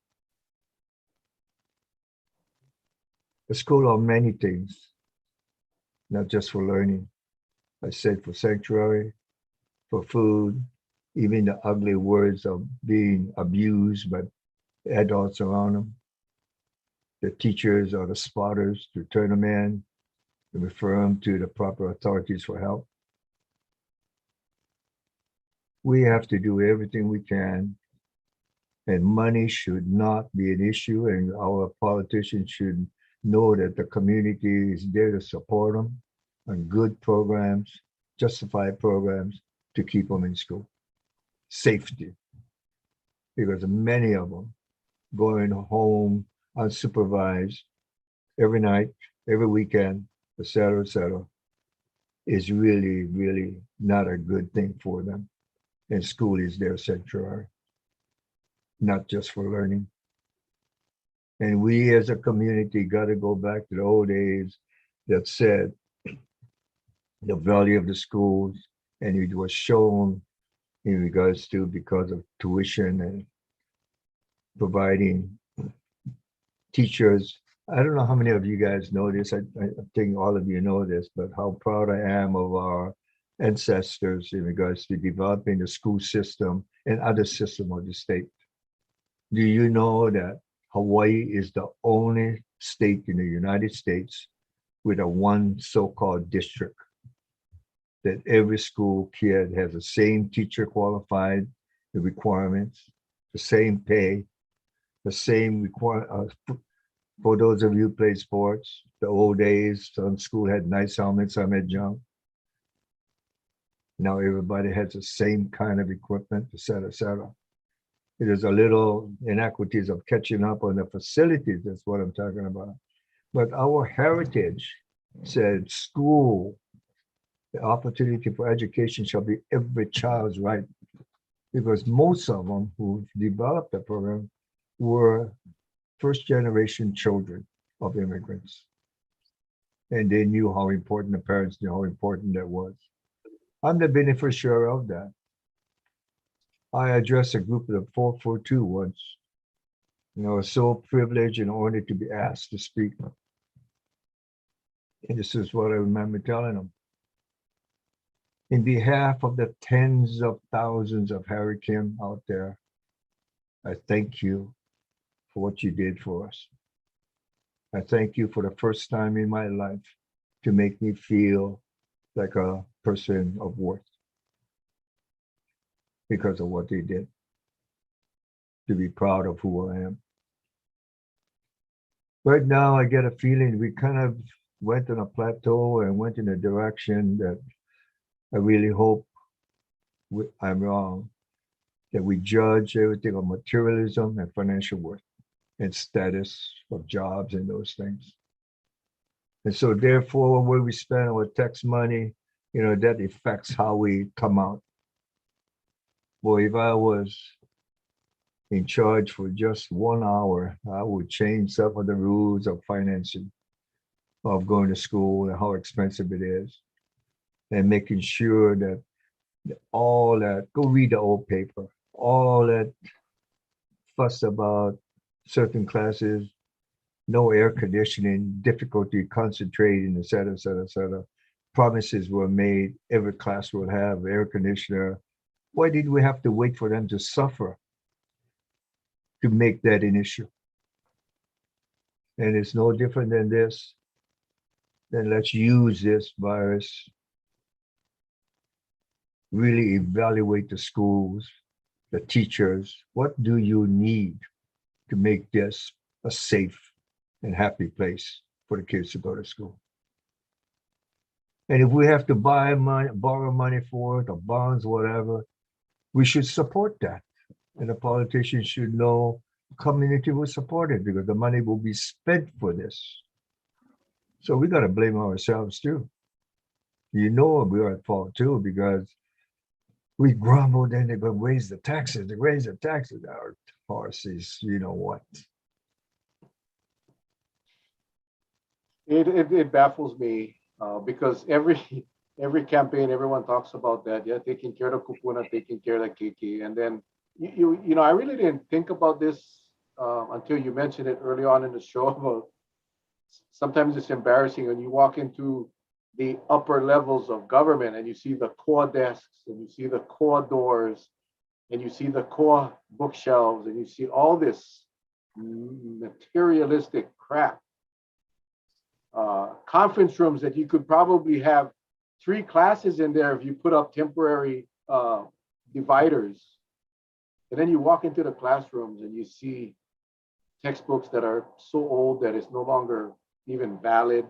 A school of many things, not just for learning. I said for sanctuary, for food, even the ugly words of being abused by adults around them. The teachers or the spotters to turn them in and refer them to the proper authorities for help. We have to do everything we can, and money should not be an issue, and our politicians should know that the community is there to support them on good programs, justified programs to keep them in school. Safety, because many of them going home unsupervised every night, every weekend, et cetera, is really, really not a good thing for them. And school is their sanctuary, not just for learning. And we as a community got to go back to the old days that said the value of the schools, and it was shown in regards to because of tuition and providing teachers. I don't know how many of you guys know this. I think all of you know this, but how proud I am of our ancestors in regards to developing the school system and other system of the state. Do you know that Hawaii is the only state in the United States with a one so-called district, that every school kid has the same teacher qualified, the requirements, the same pay, the same for those of you who play sports, the old days, some school had nice helmets, some had junk. Now everybody has the same kind of equipment, et cetera, et cetera. There's a little inequities of catching up on the facilities. That's what I'm talking about. But our heritage said school, the opportunity for education shall be every child's right. Because most of them who developed the program were first generation children of immigrants. And they knew how important, the parents knew how important that was. I'm the beneficiary of that. I addressed a group of the 442 once. I was so privileged and honored to be asked to speak. And this is what I remember telling them. In behalf of the tens of thousands of Harry Kim out there, I thank you for what you did for us. I thank you for the first time in my life to make me feel like a person of worth because of what they did, to be proud of who I am. Right now, I get a feeling we kind of went on a plateau and went in a direction that I really hope I'm wrong, that we judge everything on materialism and financial worth and status of jobs and those things. And so therefore, where we spend our tax money, that affects how we come out. Boy, if I was in charge for just 1 hour, I would change some of the rules of financing, of going to school and how expensive it is, and making sure that all that, go read the old paper, all that fuss about certain classes no air conditioning, difficulty concentrating, et cetera, et cetera, et cetera. Promises were made, every class would have air conditioner. Why did we have to wait for them to suffer to make that an issue? And it's no different than this. Then let's use this virus, really evaluate the schools, the teachers. What do you need to make this a safe and happy place for the kids to go to school? And if we have to buy money, borrow money for it, or bonds, whatever, we should support that. And the politicians should know the community will support it because the money will be spent for this. So we got to blame ourselves too. You know we're at fault too because we grumbled and they're going to raise the taxes. They raise the taxes. Our horses, you know what? It baffles me because every campaign, everyone talks about that. Yeah, taking care of the kupuna, taking care of the kiki, and then you know, I really didn't think about this until you mentioned it early on in the show. About sometimes it's embarrassing when you walk into the upper levels of government and you see the core desks and you see the core doors and you see the core bookshelves and you see all this materialistic crap. Conference rooms that you could probably have 3 classes in there if you put up temporary dividers. And then you walk into the classrooms and you see textbooks that are so old that it's no longer even valid,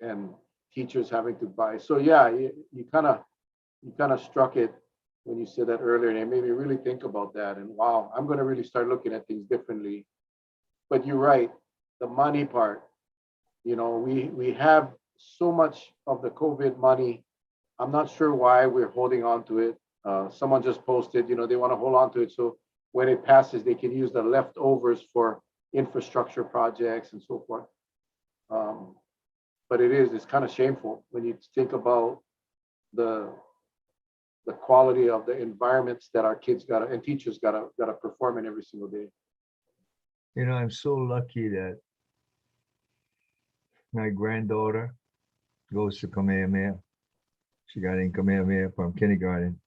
and teachers having to buy. So yeah, you kind of struck it when you said that earlier, and it made me really think about that. And wow, I'm going to really start looking at things differently. But you're right, the money part. You know, we have so much of the COVID money. I'm not sure why we're holding on to it. Someone just posted, you know, they want to hold on to it so when it passes, they can use the leftovers for infrastructure projects and so forth. But it's kind of shameful when you think about the quality of the environments that our kids gotta and teachers gotta perform in every single day. You know, I'm so lucky that my granddaughter goes to Kamehameha. She got in Kamehameha from kindergarten.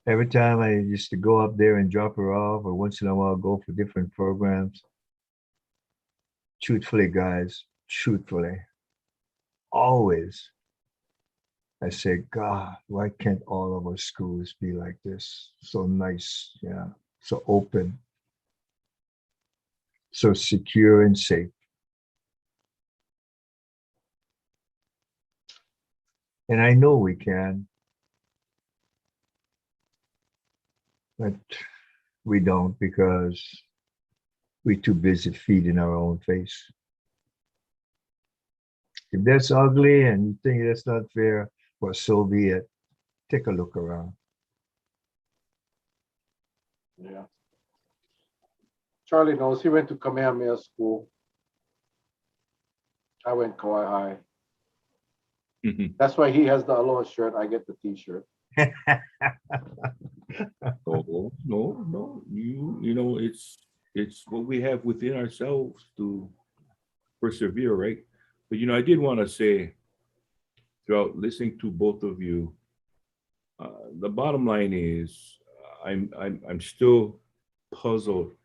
Every time I used to go up there and drop her off, or once in a while go for different programs. Truthfully, guys, truthfully, always, I say, God, why can't all of our schools be like this? So nice, yeah, so open, so secure and safe. And I know we can, but we don't because we're too busy feeding our own face. If that's ugly and you think that's not fair, well, so be it. Take a look around. Yeah. Charlie knows he went to Kamehameha school. I went Kauai High. That's why he has the Aloha shirt. I get the T-shirt. Oh, no. You know, it's what we have within ourselves to persevere, right? But you know, I did want to say, throughout listening to both of you, the bottom line is, I'm still puzzled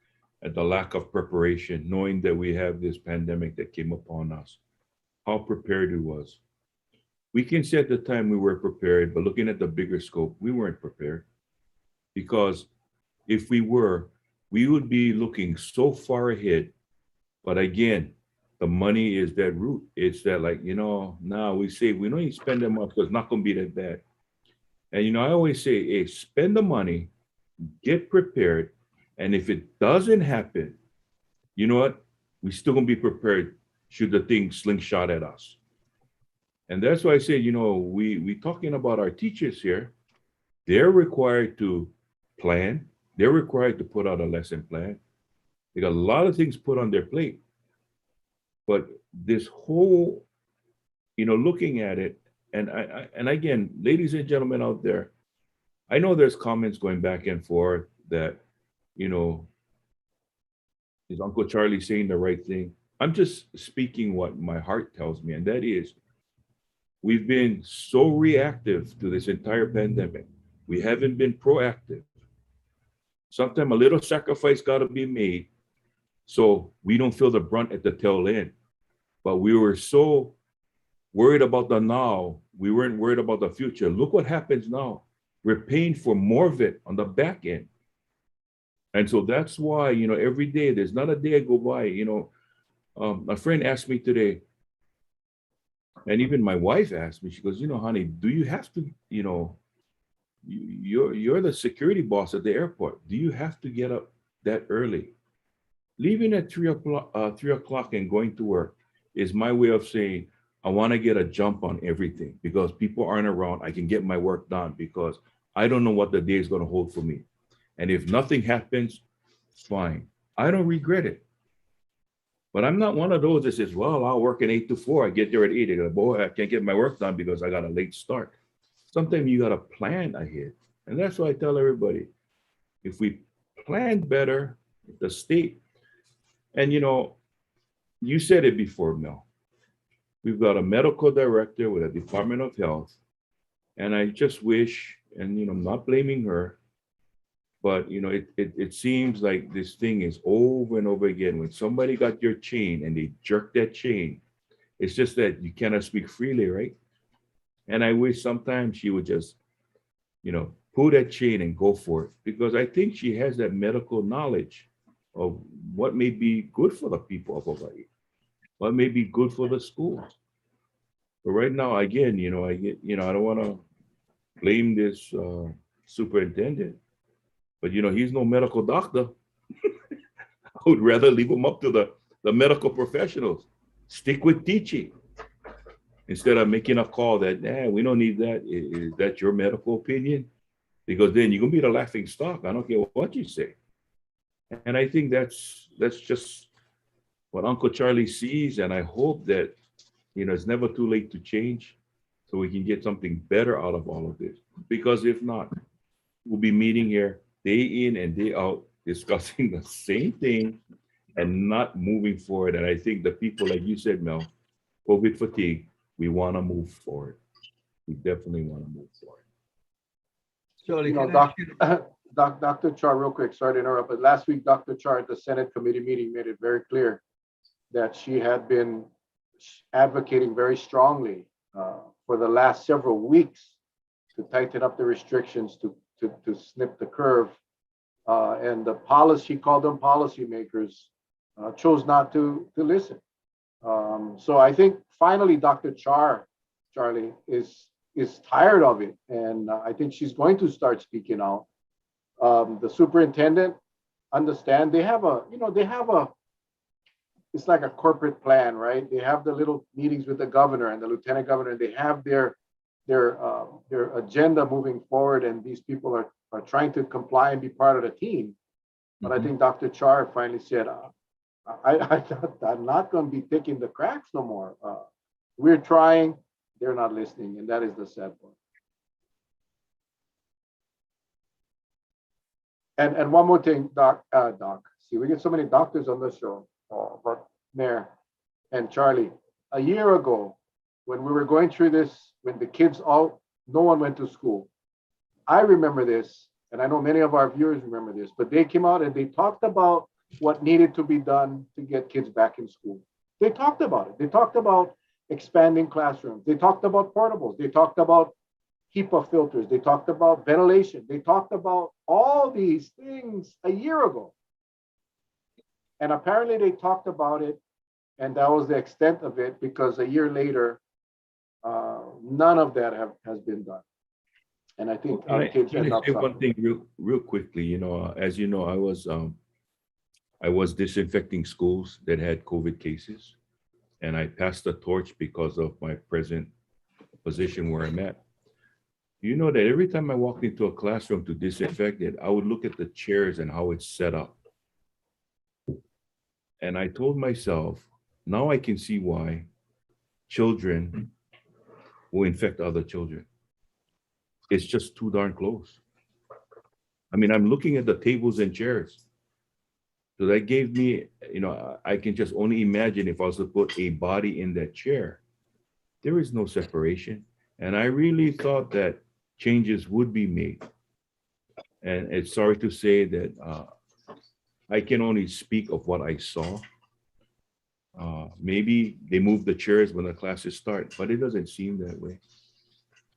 at the lack of preparation, knowing that we have this pandemic that came upon us. How prepared it was. We can say at the time we were prepared, but looking at the bigger scope, we weren't prepared. Because if we were, we would be looking so far ahead. But again, the money is that root. It's that, like, you know, now we say we don't need to spend them up because it's not going to be that bad. And, you know, I always say, hey, spend the money, get prepared. And if it doesn't happen, you know what? We still going to be prepared should the thing slingshot at us. And that's why I say, you know, we talking about our teachers here. They're required to plan. They're required to put out a lesson plan. They got a lot of things put on their plate. But this whole, you know, looking at it, and again, ladies and gentlemen out there, I know there's comments going back and forth that, you know, Is Uncle Charlie saying the right thing? I'm just speaking what my heart tells me, and that is we've been so reactive to this entire pandemic. We haven't been proactive. Sometimes a little sacrifice got to be made so we don't feel the brunt at the tail end. But we were so worried about the now, we weren't worried about the future. Look what happens now. We're paying for more of it on the back end. And so that's why, every day, there's not a day I go by, a friend asked me today, and even my wife asked me, she goes, honey, do you have to, you're the security boss at the airport. Do you have to get up that early? Leaving at 3 o'clock and going to work is my way of saying, I want to get a jump on everything because people aren't around. I can get my work done because I don't know what the day is going to hold for me. And if nothing happens, fine. I don't regret it. But I'm not one of those that says, well, I'll work at 8 to 4. I get there at 8. I go, boy, I can't get my work done because I got a late start. Sometimes you got to plan ahead. And that's why I tell everybody, if we plan better, the state, and you said it before, Mel. We've got a medical director with a Department of Health. And I just wish, and I'm not blaming her, but it seems like this thing is over and over again. When somebody got your chain and they jerk that chain, it's just that you cannot speak freely, right? And I wish sometimes she would just, pull that chain and go for it, because I think she has that medical knowledge of what may be good for the people of Hawaii, what may be good for the schools. But right now, again, I don't want to blame this superintendent, but he's no medical doctor. I would rather leave him up to the medical professionals. Stick with teaching instead of making a call that, we don't need that. Is that your medical opinion? Because then you're gonna be the laughing stock. I don't care what you say. And I think that's just what Uncle Charlie sees. And I hope that it's never too late to change, so we can get something better out of all of this. Because if not, we'll be meeting here day in and day out discussing the same thing and not moving forward. And I think the people, like you said, Mel, COVID fatigue, we want to move forward. We definitely want to move forward. Charlie, can I ask you- Dr. Char, real quick, sorry to interrupt, but last week, Dr. Char at the Senate committee meeting made it very clear that she had been advocating very strongly for the last several weeks to tighten up the restrictions, to snip the curve. And the policy, she called them policymakers, chose not to listen. So I think finally Dr. Charlie is tired of it. And I think she's going to start speaking out. The superintendent, understand, they have it's like a corporate plan, right? They have the little meetings with the governor and the lieutenant governor, and they have their agenda moving forward, and these people are trying to comply and be part of the team. But I think Dr. Char finally said, I'm not going to be taking the cracks no more. We're trying, they're not listening, and that is the sad part. And one more thing, Doc. See, we get so many doctors on the show, but Mayor and Charlie, a year ago, when we were going through this, when the kids no one went to school. I remember this, and I know many of our viewers remember this, but they came out and they talked about what needed to be done to get kids back in school. They talked about it. They talked about expanding classrooms. They talked about portables. They talked about HEPA filters. They talked about ventilation. They talked about all these things a year ago. And apparently they talked about it, and that was the extent of it, because a year later, none of that has been done. And I think our kids end up say one thing real quickly. As you know, I was disinfecting schools that had COVID cases, and I passed the torch because of my present position where I'm at. You know that every time I walked into a classroom to disinfect it, I would look at the chairs and how it's set up. And I told myself, now I can see why children will infect other children. It's just too darn close. I mean, I'm looking at the tables and chairs. So that gave me, I can just only imagine if I was to put a body in that chair, there is no separation. And I really thought that changes would be made. And it's sorry to say that I can only speak of what I saw. Maybe they move the chairs when the classes start, but it doesn't seem that way.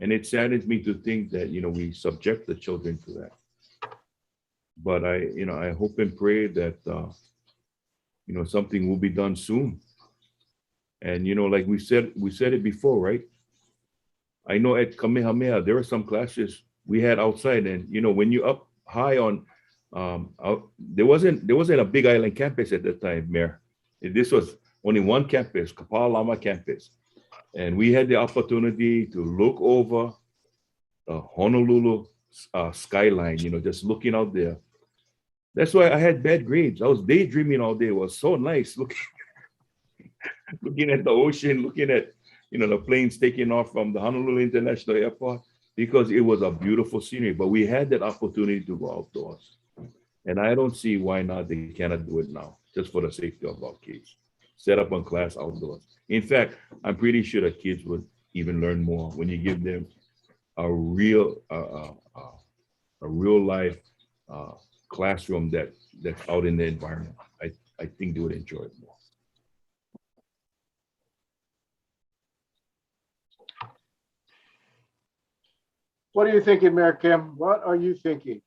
And it saddens me to think that, we subject the children to that. But I hope and pray that, something will be done soon. And, like we said it before, right? I know at Kamehameha, there were some classes we had outside, and when you up high on, there wasn't a big island campus at the time, Mayor. This was only one campus, Kapalama campus, and we had the opportunity to look over the Honolulu skyline. Just looking out there. That's why I had bad grades. I was daydreaming all day. It was so nice looking at the ocean, looking at the planes taking off from the Honolulu International Airport, because it was a beautiful scenery. But we had that opportunity to go outdoors, and I don't see why not they cannot do it now, just for the safety of our kids. Set up on class outdoors. In fact, I'm pretty sure the kids would even learn more when you give them a real life uh, classroom that's out in the environment. I think they would enjoy it more. What are you thinking, Mayor Kim? What are you thinking?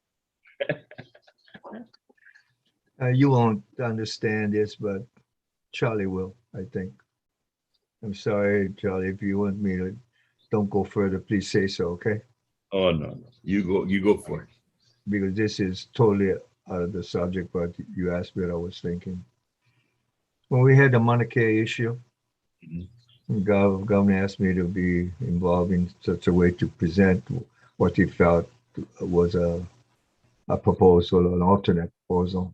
You won't understand this, but Charlie will, I think. I'm sorry, Charlie, if you want me to don't go further, please say so, okay? Oh no, no. You go for it. Because this is totally out of the subject, but you asked me what I was thinking. When we had the Monarchy issue, Mhm. Governor asked me to be involved in such a way to present what he felt was a proposal, an alternate proposal.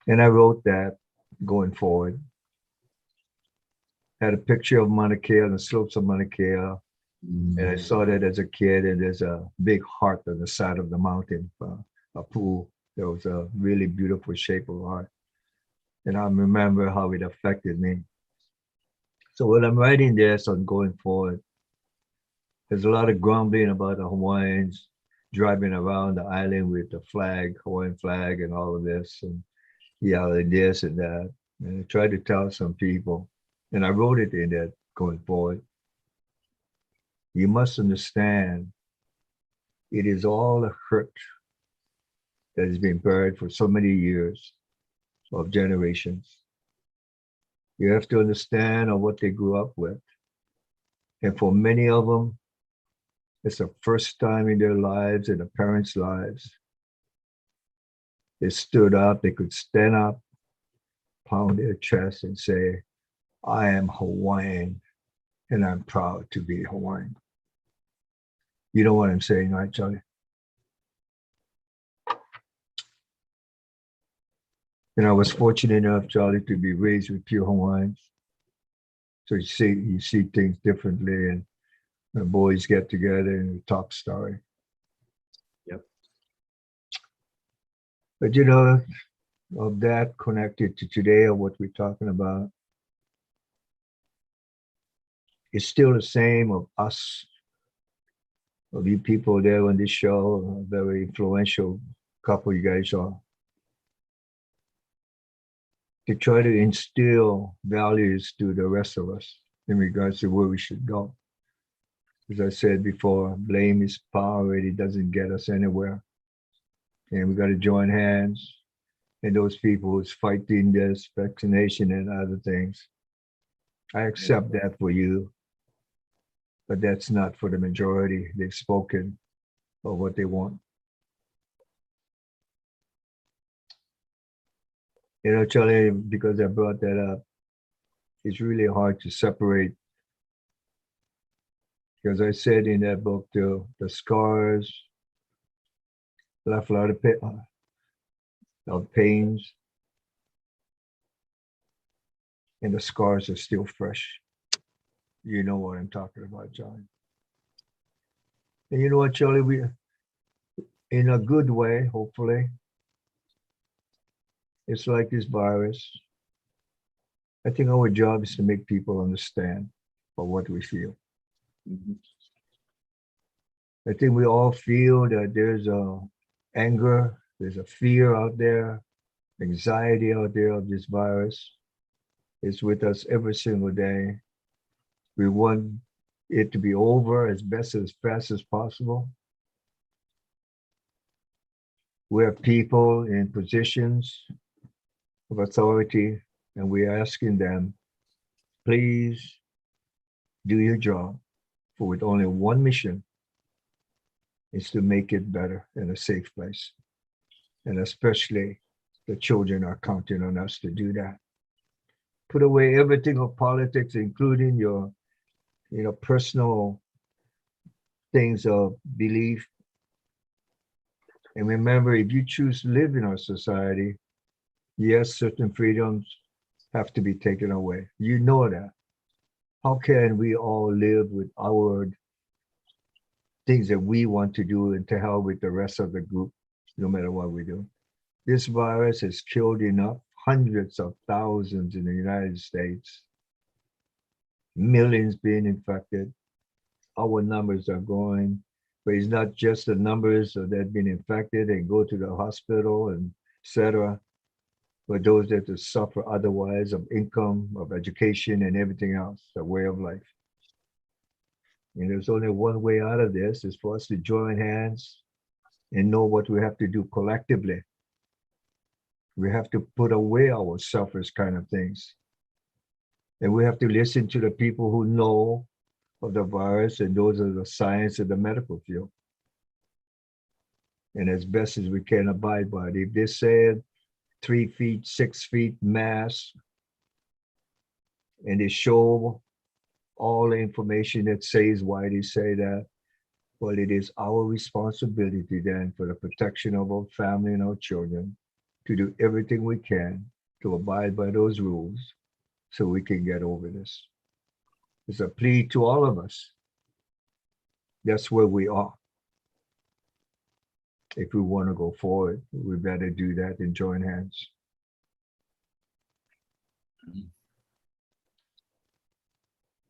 And I wrote that going forward. Had a picture of Mauna Kea and the slopes of Mauna Kea. And I saw that as a kid, and there's a big heart on the side of the mountain, a pool. There was a really beautiful shape of a heart. And I remember how it affected me. So when I'm writing this on going forward, there's a lot of grumbling about the Hawaiians driving around the island with the flag, Hawaiian flag, and all of this, and yelling this and that. And I tried to tell some people, and I wrote it in that going forward. You must understand, it is all a hurt that has been buried for so many years of generations. You have to understand of what they grew up with. And for many of them, it's the first time in their lives and the parents' lives. They stood up, they could stand up, pound their chest and say, I am Hawaiian and I'm proud to be Hawaiian. You know what I'm saying, right, Charlie? And I was fortunate enough, Charlie, to be raised with pure Hawaiians. So you see things differently, and the boys get together and we talk story. Yep. But of that connected to today of what we're talking about, it's still the same of us, of you people there on this show, a very influential couple you guys are, to try to instill values to the rest of us in regards to where we should go. As I said before, blame is power, it doesn't get us anywhere. And we got to join hands. And those people who's fighting this vaccination and other things, I accept that for you, but that's not for the majority. They've spoken of what they want. Charlie, because I brought that up, it's really hard to separate. Because I said in that book, too, the scars left a lot of pains, and the scars are still fresh. You know what I'm talking about, John. And you know what, Charlie, we, in a good way, hopefully, It's like this virus. I think our job is to make people understand for what we feel. Mhm. I think we all feel that there's a anger, there's a fear out there, anxiety out there of this virus. It's with us every single day. We want it to be over as fast as possible. We have people in positions of authority, and we're asking them, please do your job for with only one mission is to make it better in a safe place. And especially the children are counting on us to do that. Put away everything of politics, including your, personal things of belief. And remember, if you choose to live in our society, yes, certain freedoms have to be taken away. You know that. How can we all live with our things that we want to do and to hell with the rest of the group, no matter what we do? This virus has killed enough hundreds of thousands in the United States, millions being infected. Our numbers are going, but it's not just the numbers that have been infected and go to the hospital and etc. But those that suffer otherwise of income, of education, and everything else, a way of life. And there's only one way out of this is for us to join hands and know what we have to do collectively. We have to put away our selfish kind of things. And we have to listen to the people who know of the virus, and those are the science and the medical field. And as best as we can abide by it. If they said 3 feet, 6 feet mask, and they show all the information that says why they say that, well, it is our responsibility then for the protection of our family and our children to do everything we can to abide by those rules so we can get over this. It's a plea to all of us. That's where we are. If we want to go forward, we better do that and join hands.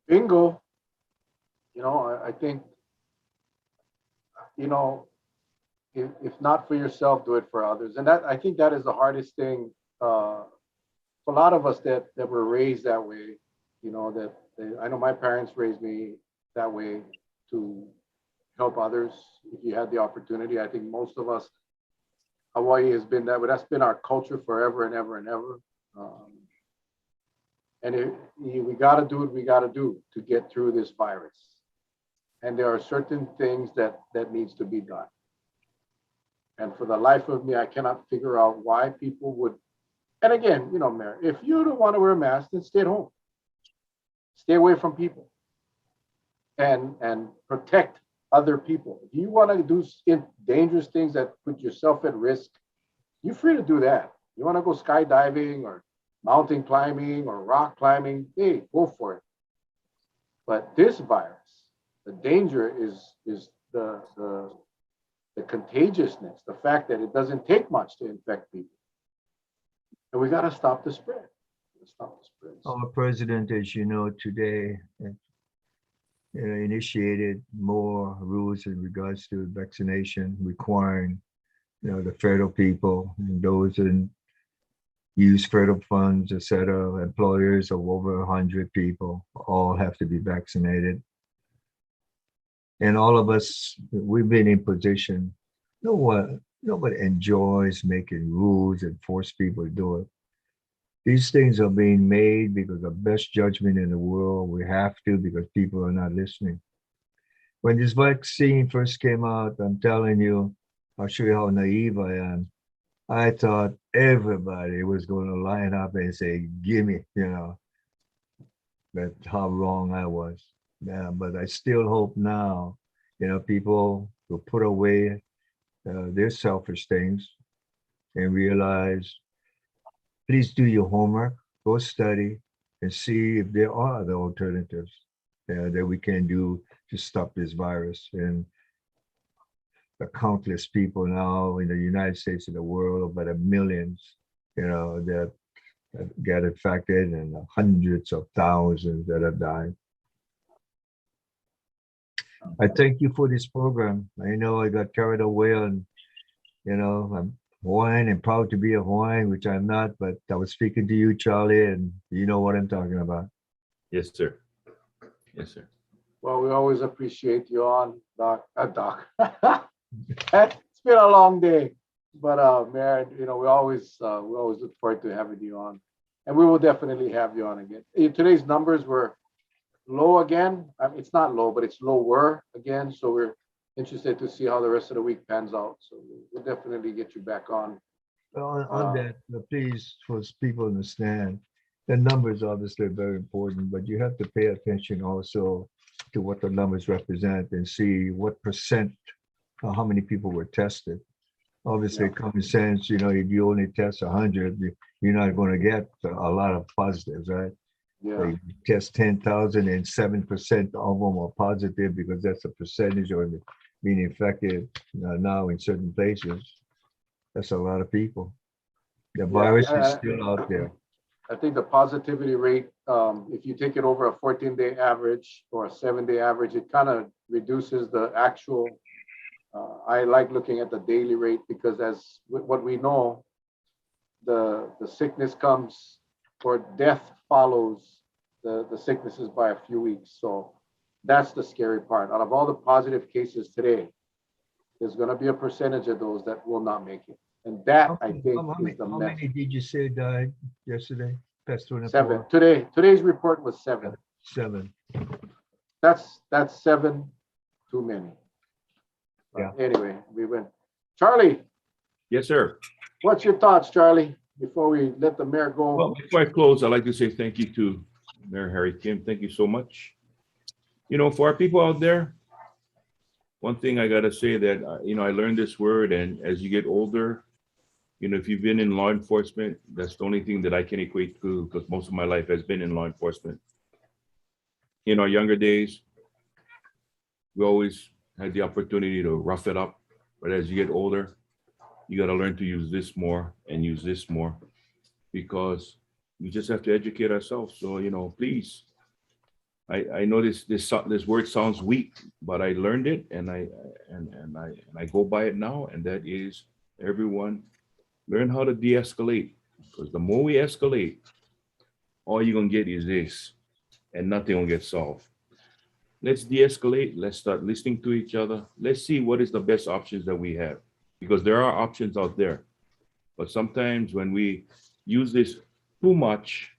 Bingo. I think, you know, if not for yourself, do it for others. And that I think that is the hardest thing for a lot of us that were raised that way. I know my parents raised me that way to help others if you had the opportunity. I think most of us, Hawaii has been that way. That's been our culture forever and ever and ever. And we got to do what we got to do to get through this virus. And there are certain things that needs to be done. And for the life of me, I cannot figure out why people would. And again, Mayor, if you don't want to wear a mask, then stay at home. Stay away from people and protect other people. If you want to do dangerous things that put yourself at risk, you're free to do that. You want to go skydiving or mountain climbing or rock climbing, hey, go for it. But this virus, the danger is the contagiousness, the fact that it doesn't take much to infect people. And we got to stop the spread. Stop the spread. Our president, as you know, today initiated more rules in regards to vaccination, requiring the federal people and those in use federal funds, etc., employers of over 100 people all have to be vaccinated. And all of us, we've been in position. Nobody enjoys making rules and force people to do it. These things are being made because of best judgment in the world. We have to because people are not listening. When this vaccine first came out, I'm telling you, I'll show you how naive I am. I thought everybody was going to line up and say, gimme, but how wrong I was. Yeah, but I still hope now, people will put away their selfish things and realize, please do your homework, go study, and see if there are other alternatives that we can do to stop this virus. And the countless people now in the United States and the world, about millions, that get infected and hundreds of thousands that have died. I thank you for this program. I know I got carried away on, I'm Hawaiian and proud to be a Hawaiian, which I'm not, but I was speaking to you, Charlie, and you know what I'm talking about. Yes, sir. Yes, sir. Well, we always appreciate you on, Doc. Doc. It's been a long day, but Mayor, we always look forward to having you on, and we will definitely have you on again. Today's numbers were low again. It's not low, but it's lower again. So we're interested to see how the rest of the week pans out. So we'll definitely get you back on. On that, please, for people to understand, the numbers obviously are very important, but you have to pay attention also to what the numbers represent and see what percent, how many people were tested. Obviously, Yeah. common sense, if you only test 100, you're not going to get a lot of positives, right? Yeah. Like you test 10,000 and 7% of them are positive because that's a percentage of being infected now in certain places. That's a lot of people. The virus is still out there. I think the positivity rate, if you take it over a 14-day average or a 7-day average, it kind of reduces the actual. I like looking at the daily rate because as what we know, the sickness comes or death follows the sicknesses by a few weeks. So that's the scary part. Out of all the positive cases today, there's going to be a percentage of those that will not make it. And that, I think, is the How message. many did you say died yesterday? Past 24? 7. Today's report was 7. 7. That's 7 too many. Yeah. Anyway, we went. Charlie, Yes, sir. what's your thoughts, Charlie, before we let the mayor go? Well, before I close, I'd like to say thank you to Mayor Harry Kim. Thank you so much. For our people out there, one thing I got to say that, I learned this word, and as you get older, if you've been in law enforcement, that's the only thing that I can equate to because most of my life has been in law enforcement. In our younger days, we always had the opportunity to rough it up. But as you get older, you got to learn to use this more and use this more because we just have to educate ourselves. So, please, I know this word sounds weak, but I learned it and I go by it now. And that is everyone learn how to de-escalate because the more we escalate, all you're going to get is this and nothing will get solved. Let's de-escalate. Let's start listening to each other. Let's see what is the best options that we have because there are options out there. But sometimes when we use this too much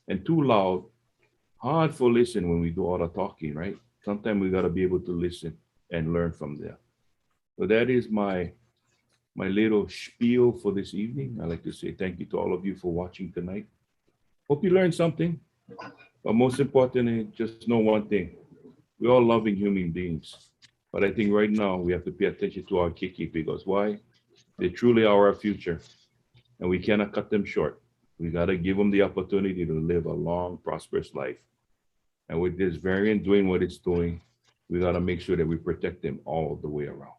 and too loud, hard for listen when we do all the talking, right? Sometimes we got to be able to listen and learn from there. So that is my little spiel for this evening. I'd like to say thank you to all of you for watching tonight. Hope you learned something. But most importantly, just know one thing. We're all loving human beings. But I think right now we have to pay attention to our kiki because why? They truly are our future. And we cannot cut them short. We got to give them the opportunity to live a long, prosperous life. And with this variant doing what it's doing, we got to make sure that we protect them all the way around.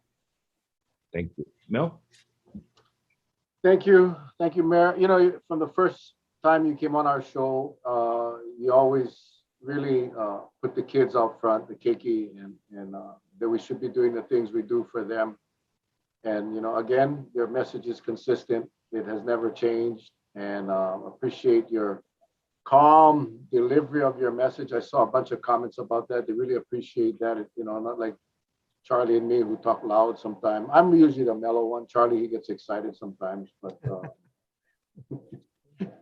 Thank you. Mel? Thank you, Mayor. From the first time you came on our show, you always really put the kids out front, the keiki, and that we should be doing the things we do for them. And again, your message is consistent. It has never changed, and appreciate your calm delivery of your message. I saw a bunch of comments about that. They really appreciate that. Not like Charlie and me who talk loud sometimes. I'm usually the mellow one. Charlie, he gets excited sometimes, but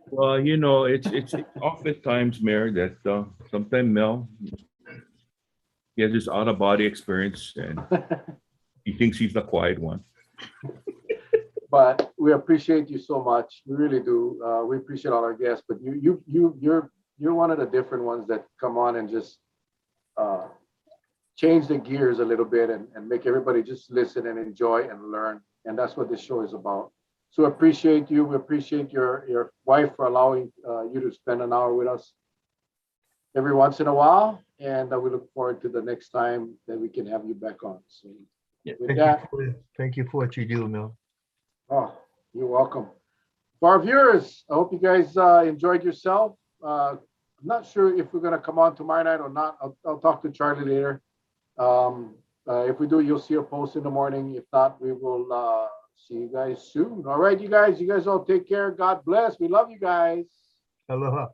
Well, it's oftentimes, Mayor, that sometimes Mel, he has this out of body experience and he thinks he's the quiet one. but we appreciate you so much. We really do. We appreciate all our guests, but you're one of the different ones that come on and just change the gears a little bit and make everybody just listen and enjoy and learn. And that's what this show is about. So appreciate you. We appreciate your wife for allowing you to spend an hour with us every once in a while. And we look forward to the next time that we can have you back on. So with that, Thank you for what you do, Mel. oh, you're welcome. For our viewers, I hope you guys enjoyed yourself. I'm not sure if we're going to come on tomorrow night or not. I'll talk to Charlie later. If we do, you'll see a post in the morning. If not, we will see you guys soon. All right, you guys all take care. God bless. We love you guys. Aloha.